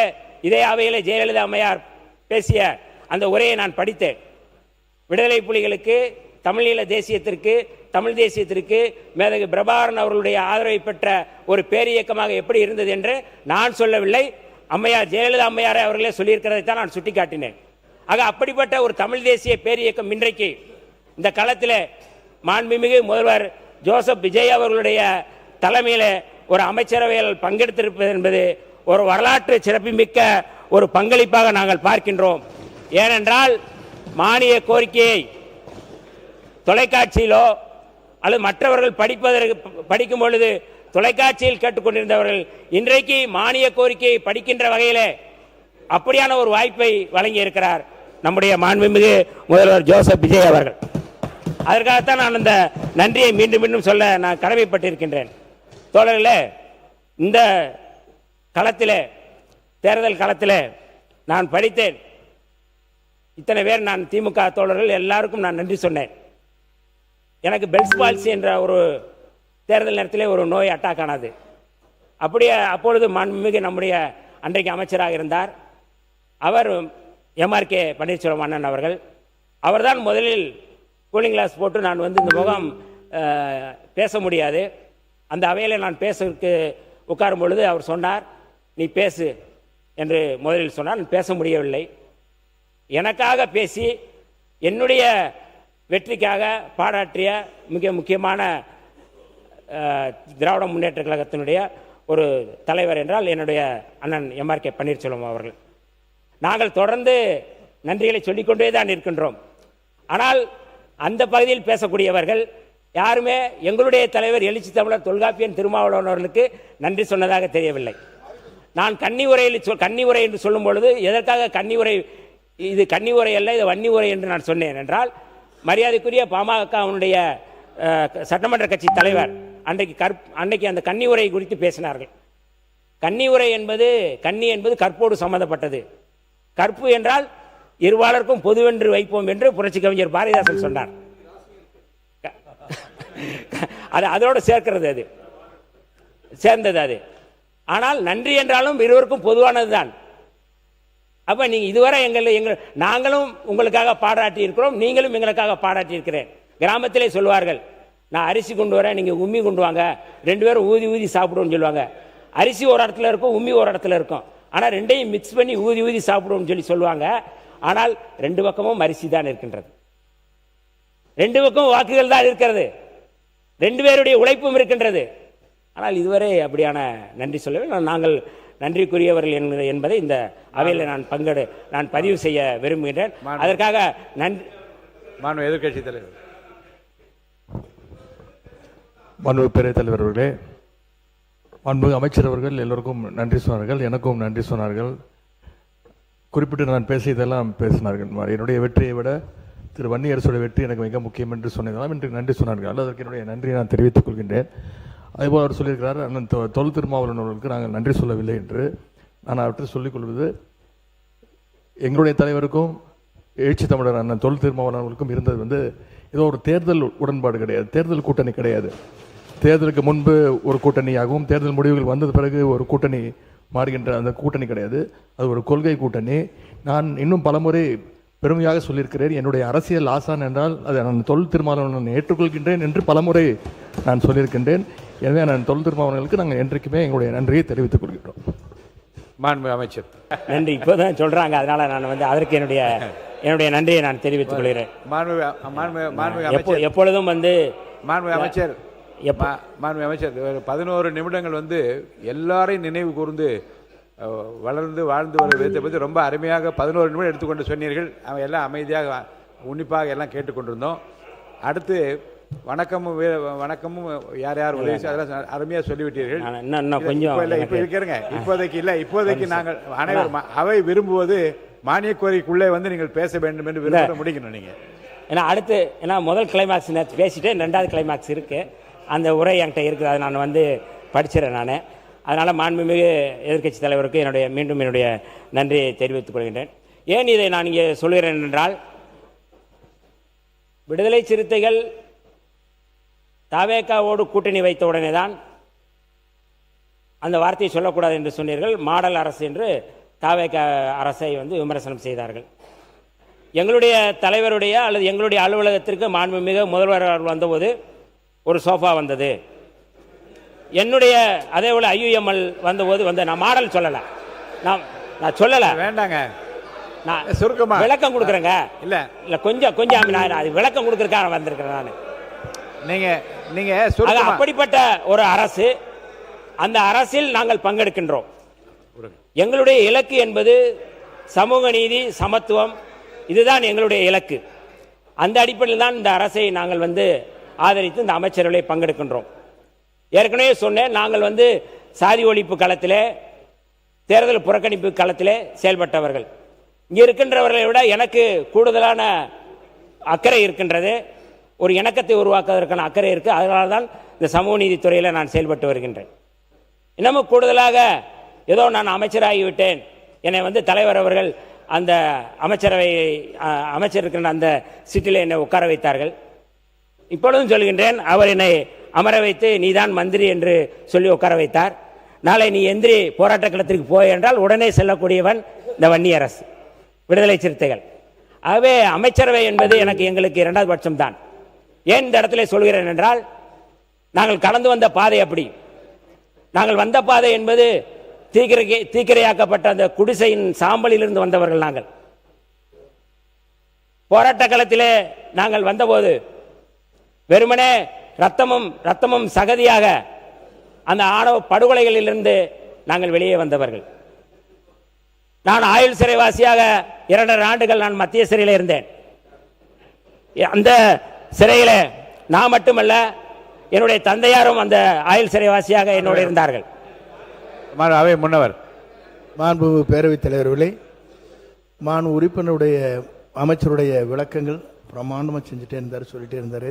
இதே அவையில் ஜெயலலிதா அம்மையார் பேசிய அந்த உரையை நான் படித்தேன். விடுதலை புலிகளுக்கு, தமிழீழ தேசியத்திற்கு, தமிழ் தேசியத்திற்கு மேதகு பிரபாகரன் அவர்களுடைய ஆதரவை பெற்ற ஒரு பேரியக்கமாக எப்படி இருந்தது என்று நான் சொல்லவில்லை, அம்மையார் ஜெயலலிதா அம்மையாரை அவர்களே சொல்லியிருக்கிறதை தான் நான் சுட்டிக்காட்டினேன். ஆக அப்படிப்பட்ட ஒரு தமிழ் தேசிய பேரியக்கம் இன்றைக்கு இந்த களத்தில் மாண்புமிகு முதல்வர் ஜோசப் விஜய் அவர்களுடைய தலைமையில் ஒரு அமைச்சரவையில் பங்கெடுத்திருப்பது என்பது ஒரு வரலாற்று சிறப்புமிக்க ஒரு பங்களிப்பாக நாங்கள் பார்க்கின்றோம். ஏனென்றால் மானிய கோரிக்கையை தொலைக்காட்சியிலோ அல்லது மற்றவர்கள் படிக்கும் பொழுது தொலைக்காட்சியில் கேட்டுக்கொண்டிருந்தவர்கள் இன்றைக்கு மானிய கோரிக்கையை படிக்கின்ற வகையில் அப்படியான ஒரு வாய்ப்பை வழங்கி இருக்கிறார் நம்முடைய மாண்புமிகு முதல்வர் ஜோசப் விஜய் அவர்கள். அதற்காகத்தான் நான் அந்த நன்றியை மீண்டும் மீண்டும் சொல்ல நான் கடமைப்பட்டிருக்கின்றேன். தோழர்களே, இந்த களத்தில், தேர்தல் களத்தில் நான் படித்தேன். இத்தனை பேர் நான் திமுக தோழர்கள் எல்லாருக்கும் நான் நன்றி சொன்னேன். எனக்கு பெல்ஸ் பால்சி என்ற ஒரு தேர்தல் நேரத்திலே ஒரு நோய் அட்டாக் ஆனது. அப்படியே அப்பொழுது மாண்புமிகு நம்முடைய அன்றைக்கு அமைச்சராக இருந்தார் அவர் MRK பன்னீர்செல்வம் அண்ணன் அவர்கள். அவர்தான் முதலில் கூலிங் கிளாஸ் போட்டு நான் வந்து இந்த முகம் பேச முடியாது, அந்த அவையில் நான் பேசுவதற்கு உட்காரும் பொழுது அவர் சொன்னார், நீ பேசு என்று முதலில் சொன்னார். நான் பேச முடியவில்லை. எனக்காக பேசி என்னுடைய வெற்றிக்காக பாராட்டிய மிக முக்கியமான திராவிட முன்னேற்ற கழகத்தினுடைய ஒரு தலைவர் என்றால் என்னுடைய அண்ணன் MRK பன்னீர்செல்வம் அவர்கள். நாங்கள் தொடர்ந்து நன்றிகளை சொல்லிக்கொண்டே தான் இருக்கின்றோம். ஆனால் அந்த பகுதியில் பேசக்கூடியவர்கள் யாருமே எங்களுடைய தலைவர் எழுச்சி தமிழர் தொல்காப்பியன் திருமாவளவன் அவர்களுக்கு நன்றி சொன்னதாக தெரியவில்லை. நான் கன்னி உரை என்று சொல்லும் பொழுது எதற்காக கன்னி உரை, இது கன்னி உரை அல்ல, இது வன்னி உரை என்று நான் சொன்னேன் என்றால், மரியாதைக்குரிய பாமக அவனுடைய சட்டமன்ற கட்சி தலைவர் அன்றைக்கு அந்த கன்னி உரை குறித்து பேசினார்கள். கன்னி உரை என்பது, கன்னி என்பது கற்போடு சம்பந்தப்பட்டது. கற்பு என்றால் இருவாளருக்கும் பொதுவென்று வைப்போம் என்று புரட்சி கவிஞர் பாரதிதாசன் சொன்னார். அதோடு சேர்க்கிறது, சேர்ந்தது அது. ஆனால் நன்றி என்றாலும் இருவருக்கும் பொதுவானது தான். அப்ப நீங்க இதுவரை நாங்களும் உங்களுக்காக பாராட்டி இருக்கிறோம், நீங்களும் எங்களுக்காக பாராட்டி இருக்கிறேன். கிராமத்திலே சொல்வார்கள், நான் அரிசி கொண்டு வரேன், நீங்க உம்மி கொண்டு வாங்க, 2 பேரும் ஊதி ஊதி சாப்பிடுவோம்னு சொல்லுவாங்க. அரிசி ஒரு இடத்துல இருக்கும், உம்மி ஒரு இடத்துல இருக்கும். ஆனால் ரெண்டையும் மிக்ஸ் பண்ணி ஊதி ஊதி சாப்பிடுவோம்னு சொல்லுவாங்க. ஆனால் 2 பக்கமும் அரிசி தான் இருக்கின்றது, 2 பக்கமும் வாக்குகள் தான் இருக்கிறது, 2 பேருடைய உழைப்பும் இருக்கின்றது. ஆனால் இதுவரை அப்படியான நன்றி சொல்லவே நாங்கள் நன்றிக்குரியவர்கள் என்பதை இந்த அவையில் நான் பதிவு செய்ய விரும்புகின்றேன். அதற்காக நன்றி. மாண்பு எதிர்க்கட்சி தலைவர், மாண்பு பேரவைத் தலைவர் அவர்களே, மாண்பு அமைச்சர் அவர்கள் எல்லோருக்கும் நன்றி சொன்னார்கள், எனக்கும் நன்றி சொன்னார்கள். குறிப்பிட்டு நான் பேசியதெல்லாம் பேசினார்கள். என்னுடைய வெற்றியை விட திரு வன்னியரசுடைய வெற்றி எனக்கு மிக முக்கியம் என்று சொன்னதெல்லாம் இன்று நன்றி சொன்னார்கள். அதற்கு என்னுடைய நன்றியை நான் தெரிவித்துக் கொள்கின்றேன். அதேபோல் அவர் சொல்லியிருக்கிறார், அண்ணன் தொல் திருமாவளவன் அவர்களுக்கு நாங்கள் நன்றி சொல்லவில்லை என்று. நான் அவற்றை சொல்லிக் கொள்வது, எங்களுடைய தலைவருக்கும் எழுச்சி தமிழர் அண்ணன் தொல் திருமாவளவன் அவர்களுக்கும் இருந்தது ஏதோ ஒரு தேர்தல் உடன்பாடு கிடையாது, தேர்தல் கூட்டணி கிடையாது. தேர்தலுக்கு முன்பு ஒரு கூட்டணியாகவும் தேர்தல் முடிவுகள் வந்தது பிறகு ஒரு கூட்டணி மாறுகின்ற அந்த கூட்டணி கிடையாது. அது ஒரு கொள்கை கூட்டணி. நான் இன்னும் பலமுறை பெருமையாக சொல்லியிருக்கிறேன், என்னுடைய அரசியல் ஆசான் என்றால் அதை நான் தொல் திருமாவளவன் ஏற்றுக்கொள்கின்றேன் என்று பலமுறை நான் சொல்லியிருக்கின்றேன். எனவே நான் தொல் திருமாவளவனுக்கு நாங்கள் என்றைக்குமே எங்களுடைய நன்றியை தெரிவித்துக் கொள்கிறோம். மாண்பு அமைச்சர் நன்றி. இப்போதான் சொல்றாங்க, அதனால நான் அதற்கு என்னுடைய நன்றியை நான் தெரிவித்துக் கொள்கிறேன். எப்பொழுதும் மாண்பு அமைச்சர் ஒரு 11 நிமிடங்கள் எல்லாரையும் நினைவு கூர்ந்து வளர்ந்து வாழ்ந்து வர விதத்தை பற்றி ரொம்ப அருமையாக 11 நிமிடம் எடுத்துக்கொண்டு சொன்னீர்கள். அவன் எல்லாம் அமைதியாக உன்னிப்பாக எல்லாம் கேட்டுக்கொண்டிருந்தோம். அடுத்து வணக்கமும் யார் யார் உதவி அதெல்லாம் அருமையாக சொல்லிவிட்டீர்கள். இப்போ இருக்கிறங்க, இப்போதைக்கு நாங்கள் அனைவரும் அவை விரும்புவது மானிய கோரிக்கைக்குள்ளே நீங்கள் பேச வேண்டும் என்று விரும்ப முடிக்கணும். நீங்கள் ஏன்னா முதல் கிளைமாக்ஸ் நேற்று பேசிட்டு 2வது கிளைமாக்ஸ் இருக்கு, அந்த உரை என்கிட்ட இருக்குது, அதை நான் படிச்சிடறேன் நான். அதனால் மாண்புமிகு எதிர்க்கட்சி தலைவருக்கு மீண்டும் என்னுடைய நன்றியை தெரிவித்துக் கொள்கின்றேன். ஏன் இதை நான் இங்கே சொல்கிறேன் என்றால், விடுதலை சிறுத்தைகள் தவேகாவோடு கூட்டணி வைத்த உடனே தான் அந்த வார்த்தையை சொல்லக்கூடாது என்று சொன்னீர்கள். மாடல் அரசு என்று தாவேக அரசை விமர்சனம் செய்தார்கள். எங்களுடைய தலைவருடைய அல்லது எங்களுடைய அலுவலகத்திற்கு மாண்புமிகு முதல்வர் அவர்கள் வந்தபோது ஒரு சோஃபா வந்தது. என்னுடைய அதே போல ஐயுஎம்எல் வந்தபோது நான் மாடல் சொல்லலை, நான் சொல்லலை, வேண்டாங்க, நான் சுருக்கமா விளக்கம் கொடுக்குறேங்க. இல்ல இல்ல கொஞ்சம் நான் அது விளக்கம் கொடுக்கறதுக்காக வந்திருக்கிறேன். நான் நீங்க அப்படிப்பட்ட ஒரு அரசு, அந்த அரசில் நாங்கள் பங்கெடுக்கின்றோம். எங்களுடைய இலக்கு என்பது சமூக நீதி, சமத்துவம், இதுதான் எங்களுடைய இலக்கு. அந்த அடிப்படையில் தான் இந்த அரசை நாங்கள் ஆதரித்து இந்த அமைச்சர்களை பங்கெடுக்கின்றோம். ஏற்கனவே சொன்னேன், நாங்கள் சாதி ஒழிப்பு களத்திலே, தேர்தல் புறக்கணிப்பு களத்திலே செயல்பட்டவர்கள். இங்கே இருக்கின்றவர்களை விட எனக்கு கூடுதலான அக்கறை இருக்கின்றது, ஒரு இணக்கத்தை உருவாக்குவதற்கான அக்கறை இருக்கு. அதனால தான் இந்த சமூக நீதித்துறையில் நான் செயல்பட்டு வருகின்றேன். இன்னமும் கூடுதலாக ஏதோ நான் அமைச்சராகிவிட்டேன், என்னை தலைவர் அவர்கள் அந்த அமைச்சர் இருக்கின்ற அந்த சீட்டில் என்னை உட்கார வைத்தார்கள். இப்பொழுதும் சொல்கின்றேன், அவர் என்னை அமர வைத்து நீதான் மந்திரி என்று சொல்லி உட்கார வைத்தார். நாளை நீ எந்திரி போராட்ட களத்திற்கு போய் என்றால் உடனே செல்லக்கூடியவன் இந்த வன்னியரசு, விடுதலை சிறுத்தைகள். ஆகவே அமைச்சரவை என்பது எங்களுக்கு இரண்டாவது பட்சம் தான். ஏன் இந்த இடத்துல சொல்கிறேன் என்றால், நாங்கள் கடந்து வந்த பாதை அப்படி. நாங்கள் வந்த பாதை என்பது தீக்கிரையாக்கப்பட்ட அந்த குடிசையின் சாம்பலிலிருந்து வந்தவர்கள். நாங்கள் போராட்ட களத்திலே நாங்கள் வந்தபோது வெறுமனே ரத்தமும் சகதியாக அந்த ஆணவ படுகொலைகளிலிருந்து நாங்கள் வெளியே வந்தவர்கள். நான் ஆயுள் சிறைவாசியாக 2.5 ஆண்டுகள் நான் மத்திய சிறையில் இருந்தேன். அந்த சிறையில் நான் மட்டுமல்ல, என்னுடைய தந்தையாரும் அந்த ஆயுள் சிறைவாசியாக என்னோடு இருந்தார்கள். அவை முன்னவர் மாண்பு பேரவைத் தலைவர்களே, மாண்பு உறுப்பினருடைய அமைச்சருடைய விளக்கங்கள் பிரமாண்டமாக செஞ்சுட்டே இருந்தார், சொல்லிட்டே இருந்தார்.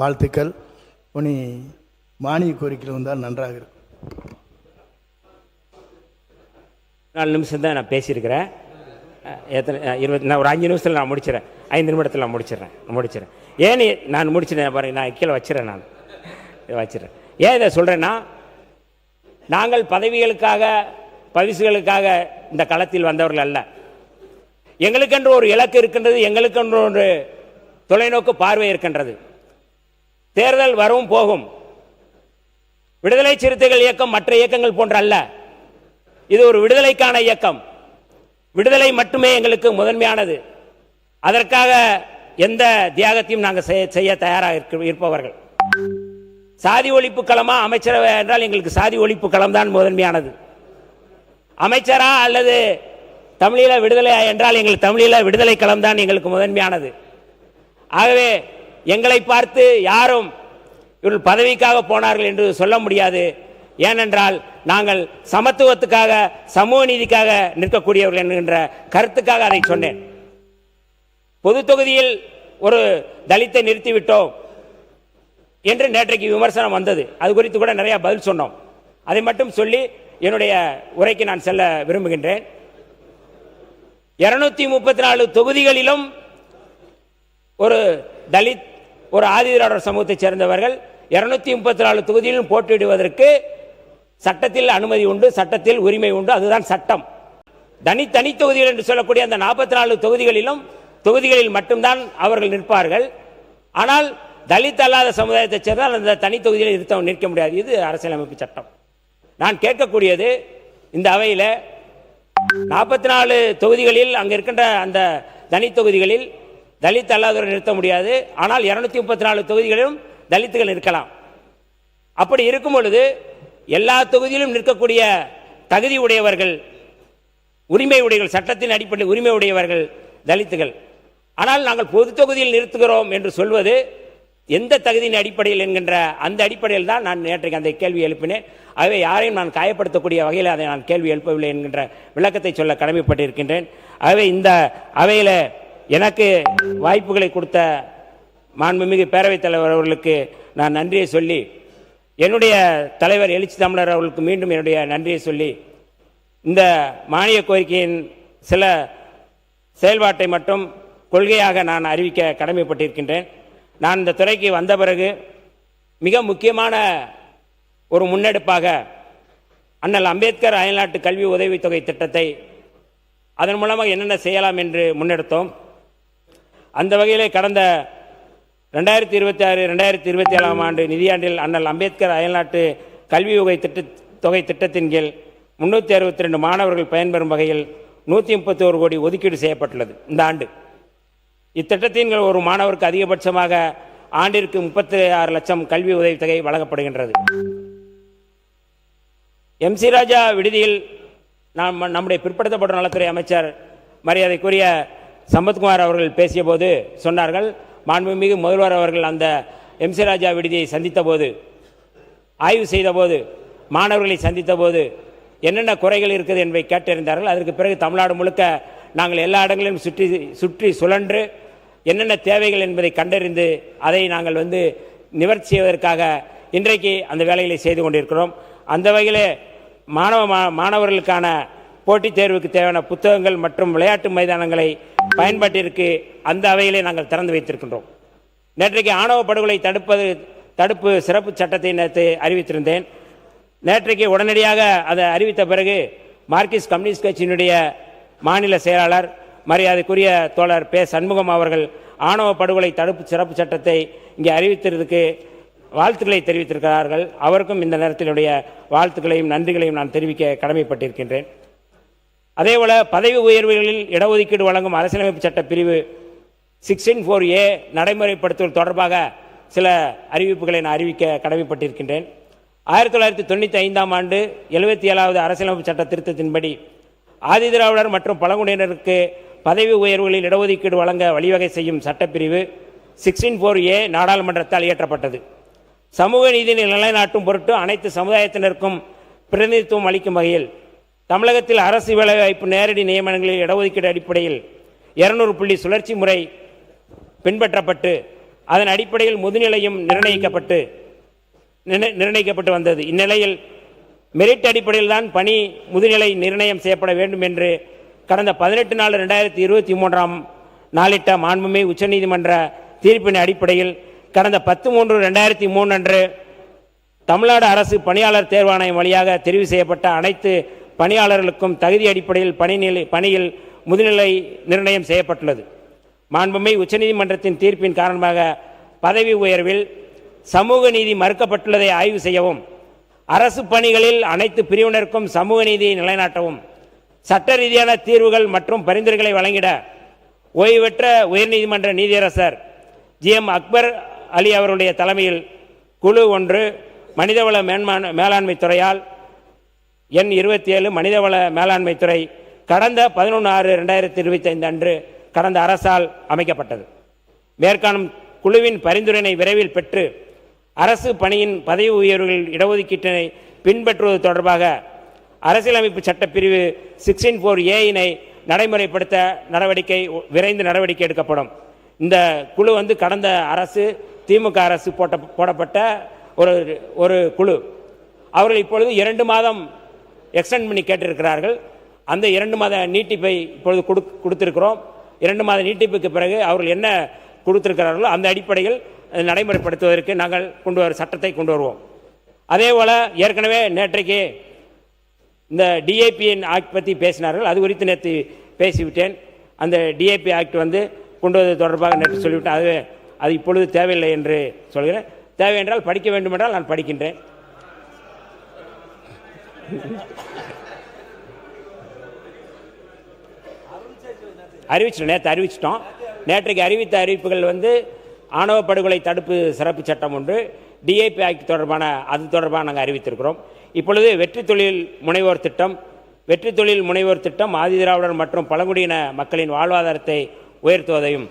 வாழ்த்துக்கள். உனி மானிய கோரிக்கையில் வந்தால் நன்றாக இருக்கும். 4 நிமிஷம் தான் நான் பேசியிருக்கிறேன். நான் ஒரு 5 நிமிஷத்தில் நான் முடிச்சிடறேன். 5 நிமிடத்தில் நான் முடிச்சிடறேன். ஏன் நான் முடிச்சிட்டேன் பாருங்க, நான் கீழே வச்சிடறேன். நான் வச்சிடறேன். ஏன் இதை சொல்கிறேன்னா, நாங்கள் பதவிகளுக்காக பரிசுகளுக்காக இந்த களத்தில் வந்தவர்கள் அல்ல. எங்களுக்கென்று ஒரு இலக்கு இருக்கின்றது, எங்களுக்கென்று ஒரு தொலைநோக்கு பார்வை இருக்கின்றது. தேர்தல் வரும் போகும். விடுதலை சிறுத்தைகள் இயக்கம் மற்ற இயக்கங்கள் போன்ற அல்ல. இது ஒரு விடுதலைக்கான இயக்கம். விடுதலை மட்டுமே எங்களுக்கு முதன்மையானது. அதற்காக எந்த தியாகத்தையும் நாங்கள் செய்ய தயாராக இருப்பவர்கள். சாதி ஒழிப்பு களமா அமைச்சரவை என்றால் எங்களுக்கு சாதி ஒழிப்பு களம் தான் முதன்மையானது. அமைச்சரா அல்லது தமிழீழ விடுதலை என்றால் எங்களுக்கு தமிழீழ விடுதலை களம் தான் எங்களுக்கு முதன்மையானது. ஆகவே எங்களை பார்த்து யாரும் இவர்கள் பதவிக்காக போனார்கள் என்று சொல்ல முடியாது. ஏனென்றால் நாங்கள் சமத்துவத்துக்காக, சமூக நீதிக்காக நிற்கக்கூடியவர்கள் என்கின்ற கருத்துக்காக அதை சொன்னேன். பொது தொகுதியில் ஒரு தலித்தை நிறுத்திவிட்டோம் என்று நேற்றைக்கு விமர்சனம் வந்தது. அது குறித்து கூட நிறைய பதில் சொன்னோம். அதை மட்டும் சொல்லி என்னுடைய உரைக்கு நான் செல்ல விரும்புகின்றேன். 234 தொகுதிகளிலும் ஒரு தலித், ஒரு ஆதிதிராவிடர் சமூகத்தைச் சேர்ந்தவர்கள் 234 தொகுதியிலும் போட்டியிடுவதற்கு சட்டத்தில் அனுமதி உண்டு, சட்டத்தில் உரிமை உண்டு. அதுதான் சட்டம். தனி தொகுதிகள் என்று சொல்லக்கூடிய அந்த 44 தொகுதிகளில் மட்டும்தான் அவர்கள் நிற்பார்கள். ஆனால் தலித் அல்லாத சமுதாயத்தைச் சேர்ந்தால் அந்த தனி தொகுதியில் நிற்க முடியாது. இது அரசியலமைப்பு சட்டம். நான் கேட்கக்கூடியது, இந்த அவையில் 44 தொகுதிகளில் அங்கே இருக்கின்ற அந்த தனி தொகுதிகளில் தலித் அல்லாதவர்கள் நிறுத்த முடியாது. ஆனால் 234 தொகுதிகளிலும் தலித்துகள் இருக்கலாம். அப்படி இருக்கும் பொழுது எல்லா தொகுதியிலும் நிற்கக்கூடிய தகுதி உடையவர்கள், உரிமை உடையவர்கள், சட்டத்தின் அடிப்படையில் உரிமை உடையவர்கள் தலித்துகள். ஆனால் நாங்கள் பொது தொகுதியில் நிறுத்துகிறோம் என்று சொல்வது எந்த தகுதியின் அடிப்படையில் என்கின்ற அந்த அடிப்படையில் தான் நான் நேற்றைக்கு அந்த கேள்வி எழுப்பினேன். ஆகவே யாரையும் நான் காயப்படுத்தக்கூடிய வகையில் அதை நான் கேள்வி எழுப்பவில்லை என்கின்ற விளக்கத்தை சொல்ல கடமைப்பட்டிருக்கின்றேன். ஆகவே இந்த அவையில் எனக்கு வாய்ப்புகளை கொடுத்த மாண்புமிகு பேரவைத் தலைவர் அவர்களுக்கு நான் நன்றியை சொல்லி, என்னுடைய தலைவர் எழுச்சி தமிழர் அவர்களுக்கு மீண்டும் என்னுடைய நன்றியை சொல்லி, இந்த மானிய கோரிக்கையின் சில செயல்பாட்டை மட்டும் கொள்கையாக நான் அறிவிக்க கடமைப்பட்டிருக்கின்றேன். நான் இந்த துறைக்கு வந்த பிறகு மிக முக்கியமான ஒரு முன்னெடுப்பாக அண்ணல் அம்பேத்கர் அயல்நாட்டு கல்வி உதவித்தொகை திட்டத்தை அதன் மூலமாக என்னென்ன செய்யலாம் என்று முன்னெடுத்தோம். அந்த வகையிலே கடந்த 2026-2027 ஆண்டு நிதியாண்டில் அண்ணல் அம்பேத்கர் அயல்நாட்டு கல்வி தொகை திட்டத்தின் கீழ் 362 மாணவர்கள் பயன்பெறும் வகையில் 131 கோடி ஒதுக்கீடு செய்யப்பட்டுள்ளது. இந்த ஆண்டு இத்திட்டத்தின் கீழ் ஒரு மாணவருக்கு அதிகபட்சமாக ஆண்டிற்கு 36 லட்சம் கல்வி உதவித்தொகை வழங்கப்படுகின்றது. MC ராஜா விடுதியில் நம்முடைய பிற்படுத்தப்பட்ட நலத்துறை அமைச்சர் மரியாதைக்குரிய சம்பத்குமார் அவர்கள் பேசிய போது சொன்னார்கள், மாண்புமிகு முதல்வர் அவர்கள் அந்த MC ராஜா விடுதியை சந்தித்த போது, ஆய்வு செய்த போது, மாணவர்களை சந்தித்த போது என்னென்ன குறைகள் இருக்குது என்பதை கேட்டறிந்தார்கள். அதற்கு பிறகு தமிழ்நாடு முழுக்க நாங்கள் எல்லா இடங்களிலும் சுற்றி சுழன்று என்னென்ன தேவைகள் என்பதை கண்டறிந்து அதை நாங்கள் நிவர்த்தி செய்வதற்காக இன்றைக்கு அந்த வேலைகளை செய்து கொண்டிருக்கிறோம். அந்த வகையிலே மாணவர்களுக்கான போட்டித் தேர்வுக்கு தேவையான புத்தகங்கள் மற்றும் விளையாட்டு மைதானங்களை பயன்பாட்டிற்கு அந்த அவையிலே நாங்கள் திறந்து வைத்திருக்கின்றோம். நேற்றைக்கு ஆணவ படுகொலை தடுப்பு சிறப்பு சட்டத்தை நேற்று அறிவித்திருந்தேன். நேற்றைக்கு உடனடியாக அதை அறிவித்த பிறகு மார்க்சிஸ்ட் கம்யூனிஸ்ட் கட்சியினுடைய மாநில செயலாளர் மரியாதைக்குரிய தோழர் பே. சண்முகம் அவர்கள் ஆணவ படுகொலை தடுப்பு சிறப்பு சட்டத்தை இங்கே அறிவித்ததற்கு வாழ்த்துக்களை தெரிவித்திருக்கிறார்கள். அவருக்கும் இந்த நேரத்தினுடைய வாழ்த்துக்களையும் நன்றிகளையும் நான் தெரிவிக்க கடமைப்பட்டிருக்கின்றேன். அதேபோல பதவி உயர்வுகளில் இடஒதுக்கீடு வழங்கும் அரசியலமைப்பு சட்ட பிரிவு 16(4)A நடைமுறைப்படுத்துவது தொடர்பாக சில அறிவிப்புகளை நான் அறிவிக்க கடமைப்பட்டிருக்கின்றேன். 1995 ஆண்டு 77வது அரசியலமைப்பு சட்ட திருத்தத்தின்படி ஆதிதிராவிடர் மற்றும் பழங்குடியினருக்கு பதவி உயர்வுகளில் இடஒதுக்கீடு வழங்க வழிவகை செய்யும் சட்டப்பிரிவு 16(4)A நாடாளுமன்றத்தால் இயற்றப்பட்டது. சமூக நீதி நிலைநாட்டும் பொருட்டு அனைத்து சமுதாயத்தினருக்கும் பிரதிநிதித்துவம் அளிக்கும் வகையில் தமிழகத்தில் அரசு வேலைவாய்ப்பு நேரடி நியமனங்களில் இடஒதுக்கீடு அடிப்படையில் 200 புள்ளி சுழற்சி முறை பின்பற்றப்பட்டு அதன் அடிப்படையில் முதுநிலையும் நிர்ணயிக்கப்பட்டு வந்தது. இந்நிலையில் மெரிட் அடிப்படையில் தான் பணி முதுநிலை நிர்ணயம் செய்யப்பட வேண்டும் என்று கடந்த 18/4/2023 நாளிட்ட மாண்புமிகு உச்சநீதிமன்ற தீர்ப்பின் அடிப்படையில் கடந்த 10/3/2003 அன்று தமிழ்நாடு அரசு பணியாளர் தேர்வாணையம் வழியாக தெரிவு செய்யப்பட்ட அனைத்து பணியாளர்களுக்கும் தகுதி அடிப்படையில் பணியில் முதுநிலை நிர்ணயம் செய்யப்பட்டுள்ளது. மாண்புமிகு உச்சநீதிமன்றத்தின் தீர்ப்பின் காரணமாக பதவி உயர்வில் சமூக நீதி மறுக்கப்பட்டுள்ளதை ஆய்வு செய்யவும், அரசு பணிகளில் அனைத்து பிரிவினருக்கும் சமூக நீதியை நிலைநாட்டவும், சட்ட ரீதியான தீர்வுகள் மற்றும் பரிந்துரைகளை வழங்கிட ஓய்வு பெற்ற உயர்நீதிமன்ற நீதியரசர் GM அக்பர் அலி அவருடைய தலைமையில் குழு ஒன்று மனிதவள மேலாண்மை துறையால் எண் 27 மனிதவள மேலாண்மை துறை கடந்த 11/6/2025 அன்று கடந்த அரசால் அமைக்கப்பட்டது. மேற்காணும் குழுவின் பரிந்துரையினை விரைவில் பெற்று அரசு பணியின் பதவி உயர்வுகளில் இடஒதுக்கீட்டினை பின்பற்றுவது தொடர்பாக அரசியலமைப்பு சட்டப்பிரிவு 16(4)A நடைமுறைப்படுத்த விரைந்து நடவடிக்கை எடுக்கப்படும். இந்த குழு கடந்த அரசு திமுக அரசு போடப்பட்ட ஒரு குழு. அவர்கள் இப்பொழுது 2 மாதம் எக்ஸ்டெண்ட் பண்ணி கேட்டிருக்கிறார்கள். அந்த 2 மாத நீட்டிப்பை இப்பொழுது கொடுத்திருக்கிறோம். 2 மாத நீட்டிப்புக்கு பிறகு அவர்கள் என்ன கொடுத்திருக்கிறார்களோ அந்த அடிப்படையில் நடைமுறைப்படுத்துவதற்கு நாங்கள் சட்டத்தை கொண்டு வருவோம். அதே போல ஏற்கனவே நேற்றைக்கு இந்த டிஏபிஎன் ஆக்ட் பற்றி பேசினார்கள். அது குறித்து நேற்று பேசிவிட்டேன். அந்த டிஏபி ஆக்ட் கொண்டு வருவது தொடர்பாக நேற்று சொல்லிவிட்டேன். அது இப்பொழுது தேவையில்லை என்று சொல்கிறேன். தேவை என்றால் படிக்க வேண்டும் என்றால் நான் படிக்கின்றேன். நேற்று அறிவிச்சிட்டோம். நேற்றைக்கு அறிவித்த அறிவிப்புகள் ஆணவ படுகொலை தடுப்பு சிறப்பு சட்டம் ஒன்று, டிஏபி ஆக்ட் தொடர்பாக நாங்கள் அறிவித்திருக்கிறோம். இப்பொழுது வெற்றி தொழில் முனைவோர் திட்டம் ஆதிதிராவிடர் மற்றும் பழங்குடியின மக்களின் வாழ்வாதாரத்தை உயர்த்துவதையும்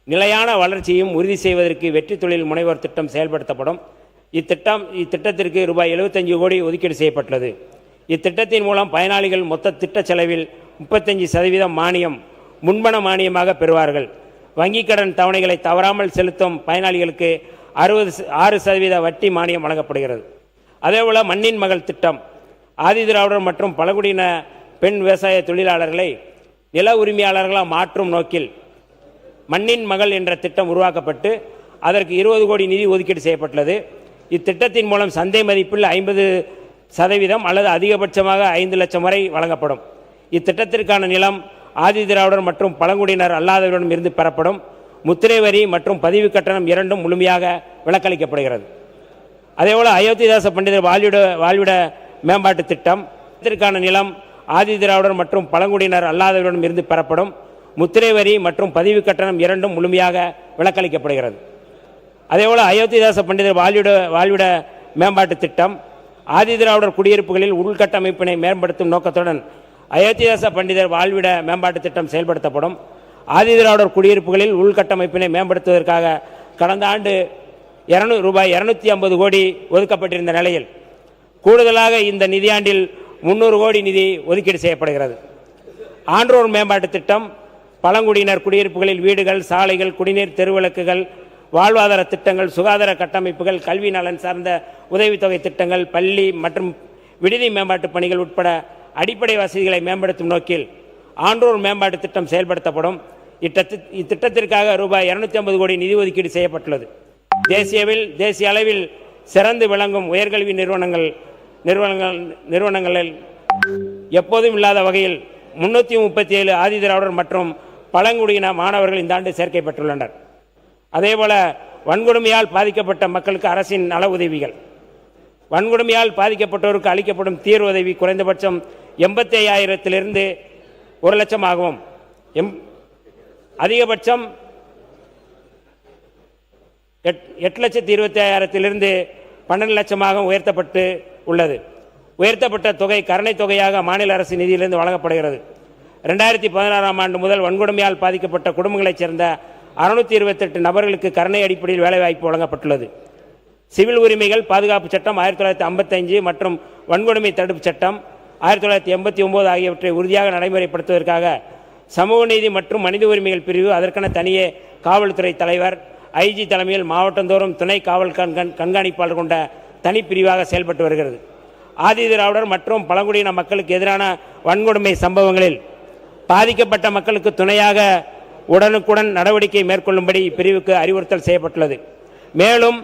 நிலையான வளர்ச்சியையும் உறுதி செய்வதற்கு வெற்றி தொழில் முனைவோர் திட்டம் செயல்படுத்தப்படும். இத்திட்டத்திற்கு ரூபாய் 75 கோடி ஒதுக்கீடு செய்யப்பட்டுள்ளது. இத்திட்டத்தின் மூலம் பயனாளிகள் மொத்த திட்ட செலவில் 35% மானியம் முன்பண மானியமாக பெறுவார்கள். வங்கிக் கடன் தவணைகளை தவறாமல் செலுத்தும் பயனாளிகளுக்கு 6% வட்டி மானியம் வழங்கப்படுகிறது. அதேபோல மண்ணின் மகள் திட்டம் ஆதிதிராவிடர் மற்றும் பழங்குடியின பெண் விவசாய தொழிலாளர்களை நில உரிமையாளர்களாக மாற்றும் நோக்கில் மண்ணின் மகள் என்ற திட்டம் உருவாக்கப்பட்டு அதற்கு 20 கோடி நிதி ஒதுக்கீடு செய்யப்பட்டுள்ளது. இத்திட்டத்தின் மூலம் சந்தை மதிப்பில் 50% அல்லது அதிகபட்சமாக 5 லட்சம் வரை வழங்கப்படும். இத்திட்டத்திற்கான நிலம் ஆதி திராவிடர் மற்றும் பழங்குடியினர் அல்லாதவரிடம் இருந்து பெறப்படும் முத்திரை வரி மற்றும் பதிவு கட்டணம் இரண்டும் முழுமையாக விலக்களிக்கப்படுகிறது. அதேபோல அயோத்திதாச பண்டிதர் வாழ்விட மேம்பாட்டு திட்டம் இதற்கான நிலம் ஆதி திராவிடர் மற்றும் பழங்குடியினர் அல்லாதவரிடம் இருந்து பெறப்படும் முத்திரை வரி மற்றும் பதிவு கட்டணம் இரண்டும் முழுமையாக விலக்களிக்கப்படுகிறது. அதேபோல அயோத்திதாச பண்டிதர் வாழ்விட மேம்பாட்டு திட்டம் ஆதி திராவிடர் குடியிருப்புகளில் உள்கட்டமைப்பினை மேம்படுத்தும் நோக்கத்துடன் அயோத்திதாச பண்டிதர் வாழ்விட மேம்பாட்டு திட்டம் செயல்படுத்தப்படும். ஆதி திராவிடர் குடியிருப்புகளில் உள்கட்டமைப்பினை மேம்படுத்துவதற்காக கடந்த ஆண்டு ரூபாய் 250 கோடி ஒதுக்கப்பட்டிருந்த நிலையில் கூடுதலாக இந்த நிதியாண்டில் 300 கோடி நிதி ஒதுக்கீடு செய்யப்படுகிறது. ஆன்றோர் மேம்பாட்டு திட்டம் பழங்குடியினர் குடியிருப்புகளில் வீடுகள், சாலைகள், குடிநீர், தெருவிளக்குகள், வாழ்வாதார திட்டங்கள், சுகாதார கட்டமைப்புகள், கல்வி நலன் சார்ந்த உதவித்தொகை திட்டங்கள், பள்ளி மற்றும் விடுதி மேம்பாட்டு பணிகள் உட்பட அடிப்படை வசதிகளை மேம்படுத்தும் நோக்கில் ஆன்றோர் மேம்பாட்டு திட்டம் செயல்படுத்தப்படும். இத்திட்டத்திற்காக ரூபாய் 250 கோடி நிதி ஒதுக்கீடு செய்யப்பட்டுள்ளது. தேசிய அளவில் சிறந்து விளங்கும் உயர்கல்வி நிறுவனங்களில் எப்போதும் இல்லாத வகையில் 337 ஆதி திராவிடர் மற்றும் பழங்குடியின மாணவர்கள் இந்த ஆண்டு சேர்க்கப்பட்டுள்ளனர். அதேபோல வன்கொடுமையால் பாதிக்கப்பட்ட மக்களுக்கு அரசின் நல உதவிகள், வன்கொடுமையால் பாதிக்கப்பட்டோருக்கு அளிக்கப்படும் தீர்வுதவி குறைந்தபட்சம் 85,000 1 லட்சம் ஆகவும் அதிகபட்சம் 8,25,000 12 லட்சமாக உயர்த்தப்பட்டு உள்ளது. உயர்த்தப்பட்ட தொகை கருணை தொகையாக மாநில அரசு நிதியிலிருந்து வழங்கப்படுகிறது. 2016ஆம் ஆண்டு முதல் வன்கொடுமையால் பாதிக்கப்பட்ட குடும்பங்களைச் சேர்ந்த 628 நபர்களுக்கு கருணை அடிப்படையில் வேலைவாய்ப்பு வழங்கப்பட்டுள்ளது. சிவில் உரிமைகள் பாதுகாப்பு சட்டம் 1955 மற்றும் வன்கொடுமை தடுப்பு சட்டம் 1989 ஆகியவற்றை உறுதியாக நடைமுறைப்படுத்துவதற்காக சமூக நீதி மற்றும் மனித உரிமைகள் பிரிவு அதற்கென தனியே காவல்துறை தலைவர் ஐஜி தலைமையில் மாவட்டந்தோறும் துணை காவல் கண்காணிப்பாளர் கொண்ட தனிப்பிரிவாக செயல்பட்டு வருகிறது. ஆதி திராவிடர் மற்றும் பழங்குடியின மக்களுக்கு எதிரான வன்கொடுமை சம்பவங்களில் பாதிக்கப்பட்ட மக்களுக்கு துணையாக உடனுக்குடன் நடவடிக்கை மேற்கொள்ளும்படி இப்பிரிவுக்கு அறிவுறுத்தல் செய்யப்பட்டுள்ளது. மேலும்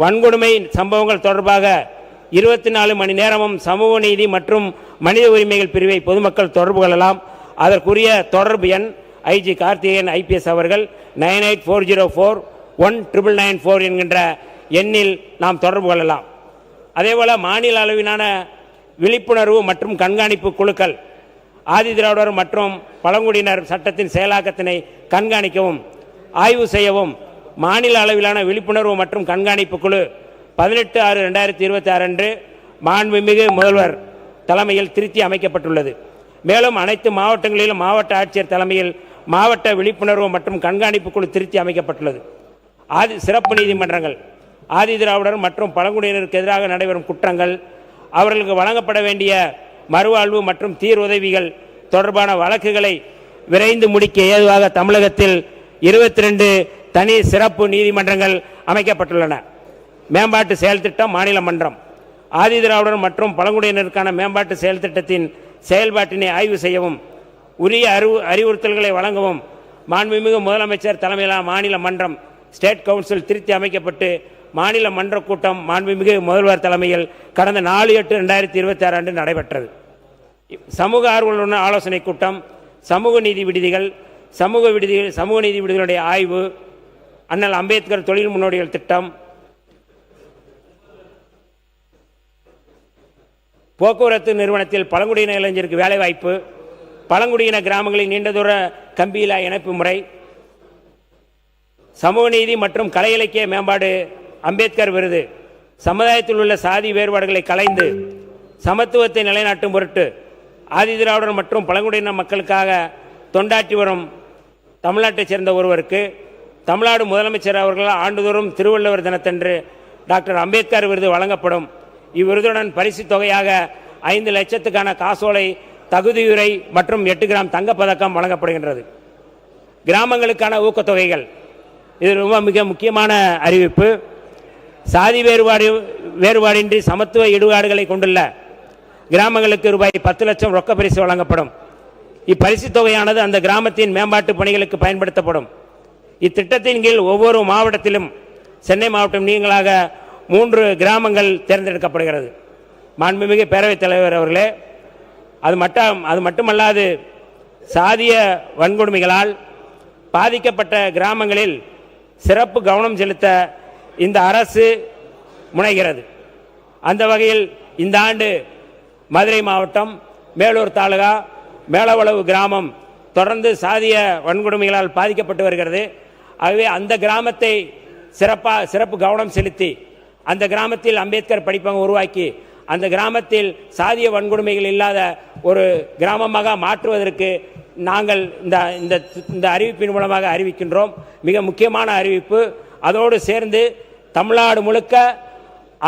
வன்கொடுமை சம்பவங்கள் தொடர்பாக 24 மணி நேரமும் சமூக நீதி மற்றும் மனித உரிமைகள் பிரிவை பொதுமக்கள் தொடர்பு கொள்ளலாம். அதற்குரிய தொடர்பு எண் ஐஜி கார்த்திகேயன் IPS அவர்கள் 9840419994 என்கின்ற எண்ணில் நாம் தொடர்பு கொள்ளலாம். அதேபோல மாநில அளவிலான விழிப்புணர்வு மற்றும் கண்காணிப்பு குழுக்கள் ஆதி திராவிடர் மற்றும் பழங்குடியினர் சட்டத்தின் செயலாக்கத்தினை கண்காணிக்கவும் ஆய்வு செய்யவும் மாநில அளவிலான விழிப்புணர்வு மற்றும் கண்காணிப்பு குழு 18/6/2026 அன்று மாண்புமிகு முதல்வர் தலைமையில் திருத்தி அமைக்கப்பட்டுள்ளது. மேலும் அனைத்து மாவட்டங்களிலும் மாவட்ட ஆட்சியர் தலைமையில் மாவட்ட விழிப்புணர்வு மற்றும் கண்காணிப்பு குழு திருத்தி அமைக்கப்பட்டுள்ளது. சிறப்பு நீதிமன்றங்கள் ஆதி திராவிடர் மற்றும் பழங்குடியினருக்கு எதிராக நடைபெறும் குற்றங்கள், அவர்களுக்கு வழங்கப்பட வேண்டிய மறுவாழ்வு மற்றும் தீர்வுதவிகள் தொடர்பான வழக்குகளை விரைந்து முடிக்க ஏதுவாக தமிழகத்தில் 22 தனி சிறப்பு நீதிமன்றங்கள் அமைக்கப்பட்டுள்ளன. மேம்பாட்டு செயல் திட்டம் மாநில மன்றம் ஆதி திராவிடர் மற்றும் பழங்குடியினருக்கான மேம்பாட்டு செயல் திட்டத்தின் செயல்பாட்டினை ஆய்வு செய்யவும் உரிய அறிவுறுத்தல்களை வழங்கவும் மாண்புமிகு முதலமைச்சர் தலைமையிலான மாநில மன்றம் ஸ்டேட் கவுன்சில் திருத்தி அமைக்கப்பட்டு மாநில மன்ற கூட்டம் மாண்புமிகு முதல்வர் தலைமையில் கடந்த 4/8/2026 அன்று நடைபெற்றது. சமூக ஆர்வலருடன் ஆலோசனை கூட்டம், சமூக நீதி விடுதிகள், சமூக நீதி விடுதிகளுடைய ஆய்வு, அண்ணல் அம்பேத்கர் தொழில் முன்னோடிகள் திட்டம், போக்குவரத்து நிறுவனத்தில் பழங்குடியின இளைஞருக்கு வேலைவாய்ப்பு, பழங்குடியின கிராமங்களில் நீண்ட தூர கம்பியிலா இணைப்பு முறை, சமூக நீதி மற்றும் கலை இலக்கிய மேம்பாடு, அம்பேத்கர் விருது, சமுதாயத்தில் உள்ள சாதி வேறுபாடுகளை களைந்து சமத்துவத்தை நிலைநாட்டும் பொருட்டு ஆதி திராவிடர் மற்றும் பழங்குடியின மக்களுக்காக தொண்டாற்றி வரும் தமிழ்நாட்டைச் சேர்ந்த ஒருவருக்கு தமிழ்நாடு முதலமைச்சர் அவர்களால் ஆண்டுதோறும் திருவள்ளுவர் தினத்தன்று டாக்டர் அம்பேத்கர் விருது வழங்கப்படும். இவ்விருதுடன் பரிசு தொகையாக 5 லட்சத்துக்கான காசோலை, தகுதியுரை மற்றும் 8 கிராம் தங்கப்பதக்கம் வழங்கப்படுகின்றது. கிராமங்களுக்கான ஊக்கத்தொகைகள், இது ரொம்ப மிக முக்கியமான அறிவிப்பு. சாதி வேறுபாடின்றி சமத்துவ ஈடுபாடுகளை கொண்டுள்ள கிராமங்களுக்கு ரூபாய் 10 லட்சம் ரொக்க பரிசு வழங்கப்படும். இப்பரிசு தொகையானது அந்த கிராமத்தின் மேம்பாட்டு பணிகளுக்கு பயன்படுத்தப்படும். இத்திட்டத்தின் கீழ் ஒவ்வொரு மாவட்டத்திலும் சென்னை மாவட்டம் நீங்களாக 3 கிராமங்கள் தேர்ந்தெடுக்கப்படுகிறது. மாண்புமிகு பேரவைத் தலைவர் அவர்களே, அது மட்டுமல்லாது சாதிய வன்கொடுமைகளால் பாதிக்கப்பட்ட கிராமங்களில் சிறப்பு கவனம் செலுத்த இந்த அரசு முனைகிறது. அந்த வகையில் இந்த ஆண்டு மதுரை மாவட்டம் மேலூர் தாலுகா மேலவளவு கிராமம் தொடர்ந்து சாதிய வன்கொடுமைகளால் பாதிக்கப்பட்டு வருகிறது. ஆகவே அந்த கிராமத்தை சிறப்பு கவனம் செலுத்தி அந்த கிராமத்தில் அம்பேத்கர் படிப்பகம் உருவாக்கி அந்த கிராமத்தில் சாதிய வன்கொடுமைகள் இல்லாத ஒரு கிராமமாக மாற்றுவதற்கு நாங்கள் இந்த அறிவிப்பின் மூலமாக அறிவிக்கின்றோம். மிக முக்கியமான அறிவிப்பு. அதோடு சேர்ந்து தமிழ்நாடு முழுக்க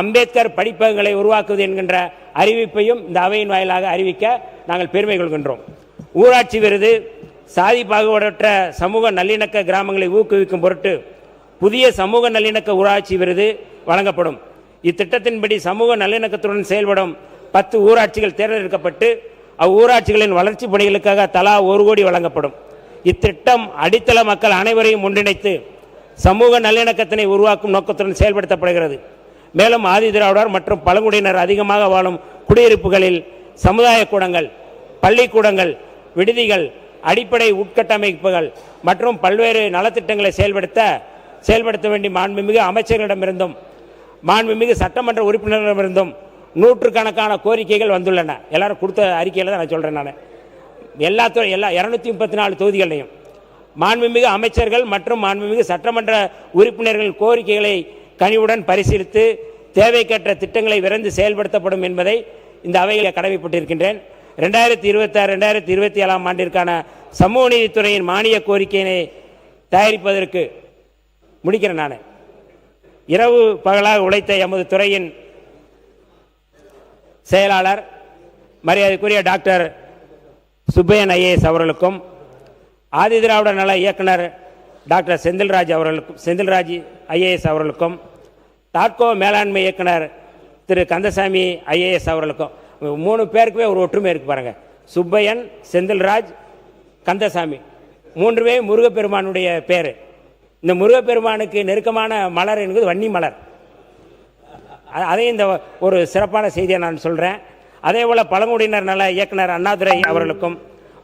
அம்பேத்கர் படிப்பகங்களை உருவாக்குவது என்கின்ற அறிவிப்பையும் இந்த அவையின் வாயிலாக அறிவிக்க நாங்கள் பெருமை கொள்கின்றோம். ஊராட்சி விருது சாதி பாகுபாடற்ற சமூக நல்லிணக்க கிராமங்களை ஊக்குவிக்கும் பொருட்டு புதிய சமூக நல்லிணக்க ஊராட்சி விருது வழங்கப்படும். இத்திட்டத்தின்படி சமூக நல்லிணக்கத்துடன் செயல்படும் 10 ஊராட்சிகள் தேர்ந்தெடுக்கப்பட்டு அவ்வூராட்சிகளின் வளர்ச்சி பணிகளுக்காக தலா 1 கோடி வழங்கப்படும். இத்திட்டம் அடித்தள மக்கள் அனைவரையும் ஒன்றிணைத்து சமூக நல்லிணக்கத்தினை உருவாக்கும் நோக்கத்துடன் செயல்படுத்தப்படுகிறது. மேலும் ஆதி திராவிடர் மற்றும் பழங்குடியினர் அதிகமாக வாழும் குடியிருப்புகளில் சமுதாய கூடங்கள், பள்ளிக்கூடங்கள், விடுதிகள், அடிப்படை உட்கட்டமைப்புகள் மற்றும் பல்வேறு நலத்திட்டங்களை செயல்படுத்த வேண்டிய மாண்புமிகு அமைச்சர்களிடமிருந்தும் மாண்புமிகு சட்டமன்ற உறுப்பினர்களிடமிருந்தும் நூற்றுக்கணக்கான கோரிக்கைகள் வந்துள்ளன. எல்லாரும் கொடுத்த அறிக்கையில் தான் நான் சொல்கிறேன். நான் எல்லா 234 தொகுதிகளையும் மாண்புமிகு அமைச்சர்கள் மற்றும் மாண்புமிகு சட்டமன்ற உறுப்பினர்கள் கோரிக்கைகளை கனிவுடன் பரிசீலித்து தேவைக்கேற்ற திட்டங்களை விரைந்து செயல்படுத்தப்படும் என்பதை இந்த அவையில் கடமைப்பட்டிருக்கின்றேன். 2026-2027 ஆண்டிற்கான சமூக நீதித்துறையின் மானிய கோரிக்கையினை தயாரிப்பதற்கு முடிக்கிறேன். நான் இரவு பகலாக உழைத்த எமது துறையின் செயலாளர் மரியாதைக்குரிய டாக்டர் சுப்பையன் ஐஏஎஸ் அவர்களுக்கும், ஆதி திராவிட நல இயக்குனர் டாக்டர் செந்தில்ராஜ் ஐஏஎஸ் அவர்களுக்கும், டாட்கோ மேலாண்மை இயக்குனர் திரு கந்தசாமி ஐஏஎஸ் அவர்களுக்கும் 3 பேருக்குமே ஒரு ஒற்றுமை இருக்கு பாருங்க. சுப்பையன், செந்தில்ராஜ், கந்தசாமி 3மே முருகப்பெருமானுடைய பேர். இந்த முருகப்பெருமானுக்கு நெருக்கமான மலர் என்பது வன்னி மலர். அதையும் இந்த ஒரு சிறப்பான செய்தியை நான் சொல்கிறேன். அதே போல் பழங்குடியினர் நல இயக்குனர் அண்ணாதுரை அவர்களுக்கும்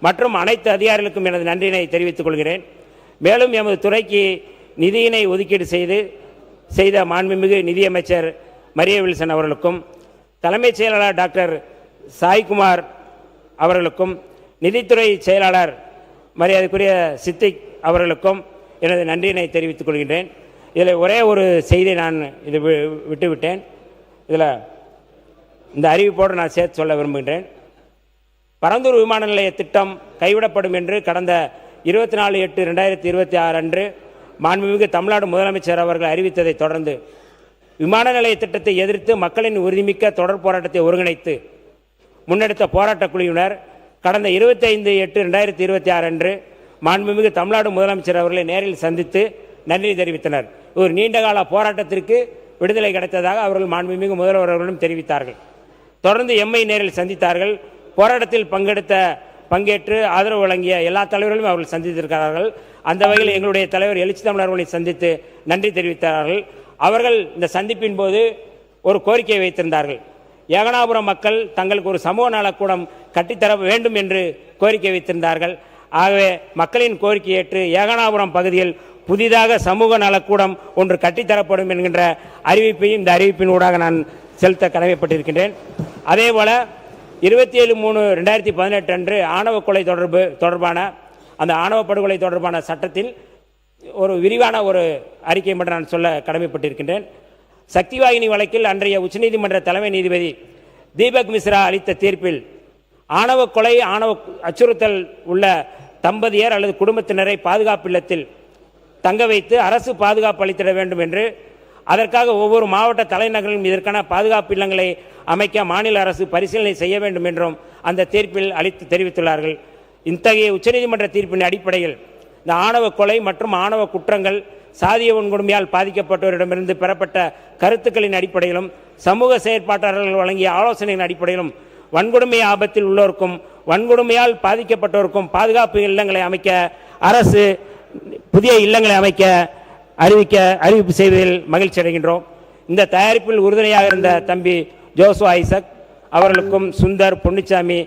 மற்றும் அனைத்து அதிகாரிகளுக்கும் எனது நன்றியினை தெரிவித்துக் கொள்கிறேன். மேலும் எமது துறைக்கு நிதியினை ஒதுக்கீடு செய்த மாண்புமிகு நிதியமைச்சர் மரிய வில்சன் அவர்களுக்கும், தலைமைச் செயலாளர் டாக்டர் சாய்குமார் அவர்களுக்கும், நிதித்துறை செயலாளர் மரியாதைக்குரிய சித்திக் அவர்களுக்கும் எனது நன்றியினை தெரிவித்துக் கொள்கின்றேன். இதில் ஒரே ஒரு செய்தியை நான் இது விட்டுவிட்டேன். இதில் இந்த அறிவிப்போடு நான் சேர்த்து சொல்ல விரும்புகின்றேன். பரந்தூர் விமான நிலைய திட்டம் கைவிடப்படும் என்று கடந்த 24/8/2026 அன்று மாண்புமிகு தமிழ்நாடு முதலமைச்சர் அவர்கள் அறிவித்ததை தொடர்ந்து விமான நிலைய திட்டத்தை எதிர்த்து மக்களின் உறுதிமிக்க தொடர் போராட்டத்தை ஒருங்கிணைத்து முன்னெடுத்த போராட்டக் குழுவினர் கடந்த 25/8/2026 அன்று மாண்புமிகு தமிழ்நாடு முதலமைச்சர் அவர்களை நேரில் சந்தித்து நன்றி தெரிவித்தனர். ஒரு நீண்டகால போராட்டத்திற்கு விடுதலை கிடைத்ததாக அவர்கள் மாண்புமிகு முதல்வர் அவர்களும் தெரிவித்தார்கள். தொடர்ந்து எம்மை நேரில் சந்தித்தார்கள். போராட்டத்தில் பங்கேற்று ஆதரவு வழங்கிய எல்லா தலைவர்களும் அவர்கள் சந்தித்திருக்கிறார்கள். அந்த வகையில் எங்களுடைய தலைவர் எழுச்சி தமிழர்களை சந்தித்து நன்றி தெரிவித்தார்கள். அவர்கள் இந்த சந்திப்பின் போது ஒரு கோரிக்கையை வைத்திருந்தார்கள். ஏகனாபுரம் மக்கள் தங்களுக்கு ஒரு சமூக நலக்கூடம் கட்டித்தர வேண்டும் என்று கோரிக்கை வைத்திருந்தார்கள். ஆகவே மக்களின் கோரிக்கை ஏற்று ஏகனாபுரம் பகுதியில் புதிதாக சமூக நலக்கூடம் ஒன்று கட்டித்தரப்படும் என்கின்ற அறிவிப்பையும் இந்த அறிவிப்பின் ஊடாக நான் செலுத்த கடமைப்பட்டிருக்கின்றேன். அதேபோல 27/3/2018 அன்று ஆணவ கொலை தொடர்பான அந்த ஆணவ படுகொலை தொடர்பான சட்டத்தில் ஒரு விரிவான ஒரு அறிக்கை மட்டும் நான் சொல்ல கடமைப்பட்டிருக்கின்றேன். சக்திவாகினி வழக்கில் அன்றைய உச்சநீதிமன்ற தலைமை நீதிபதி தீபக் மிஸ்ரா அளித்த தீர்ப்பில் ஆணவ கொலை, ஆணவ அச்சுறுத்தல் உள்ள தம்பதியர் அல்லது குடும்பத்தினரை பாதுகாப்பு இல்லத்தில் தங்க வைத்து அரசு பாதுகாப்பு அளித்திட வேண்டும் என்று, அதற்காக ஒவ்வொரு மாவட்ட தலைநகரிலும் இதற்கான பாதுகாப்பு இல்லங்களை அமைக்க மாநில அரசு பரிசீலனை செய்ய வேண்டும் என்றும் அந்த தீர்ப்பில் தெரிவித்துள்ளார்கள். இத்தகைய உச்சநீதிமன்ற தீர்ப்பின் அடிப்படையில் இந்த ஆணவ கொலை மற்றும் ஆணவ குற்றங்கள் சாதிய வன்கொடுமையால் பாதிக்கப்பட்டவரிடமிருந்து பெறப்பட்ட கருத்துக்களின் அடிப்படையிலும் சமூக செயற்பாட்டாளர்கள் வழங்கிய ஆலோசனையின் அடிப்படையிலும் வன்கொடுமை ஆபத்தில் உள்ளோருக்கும் வன்கொடுமையால் பாதிக்கப்பட்டோருக்கும் பாதுகாப்பு இல்லங்களை அமைக்க அரசு புதிய இல்லங்களை அமைக்க அறிவிப்பு செய்வதில் மகிழ்ச்சி அடைகின்றோம். இந்த தயாரிப்பில் உறுதுணையாக இருந்த தம்பி ஜோசு ஐசக் அவர்களுக்கும், சுந்தர், பொன்னிச்சாமி,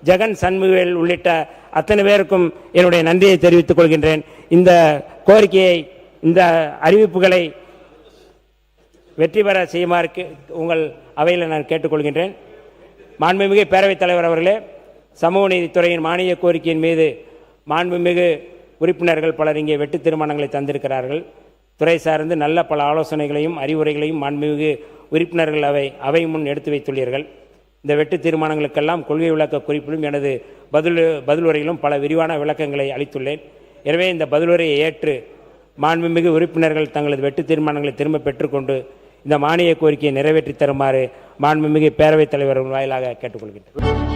ஜெகன் சண்முகவேல் உள்ளிட்ட அத்தனை பேருக்கும் என்னுடைய நன்றியை தெரிவித்துக் கொள்கின்றேன். இந்த கோரிக்கையை, இந்த அறிவிப்புகளை வெற்றி பெற செய்யுமாறு உங்கள் அவையில் நான் கேட்டுக்கொள்கின்றேன். மாண்புமிகு பேரவைத் தலைவர் அவர்களே, சமூக நீதித்துறையின் மானிய கோரிக்கையின் மீது மாண்புமிகு உறுப்பினர்கள் பலர் இங்கே வெட்டு தீர்மானங்களை தந்திருக்கிறார்கள். துறை சார்ந்து நல்ல பல ஆலோசனைகளையும் அறிவுரைகளையும் மாண்புமிகு உறுப்பினர்கள் அவை முன் எடுத்து வைத்துள்ளீர்கள். இந்த வெட்டு தீர்மானங்களுக்கெல்லாம் கொள்கை விளக்க குறிப்பிலும் எனது பதிலுரையிலும் பல விரிவான விளக்கங்களை அளித்துள்ளேன். எனவே இந்த பதிலுரையை ஏற்று மாண்புமிகு உறுப்பினர்கள் தங்களது வெட்டு தீர்மானங்களை திரும்ப பெற்றுக்கொண்டு இந்த மானிய கோரிக்கையை நிறைவேற்றி தருமாறு மாண்புமிகு பேரவைத் தலைவர் வாயிலாக கேட்டுக்கொள்கின்றனர்.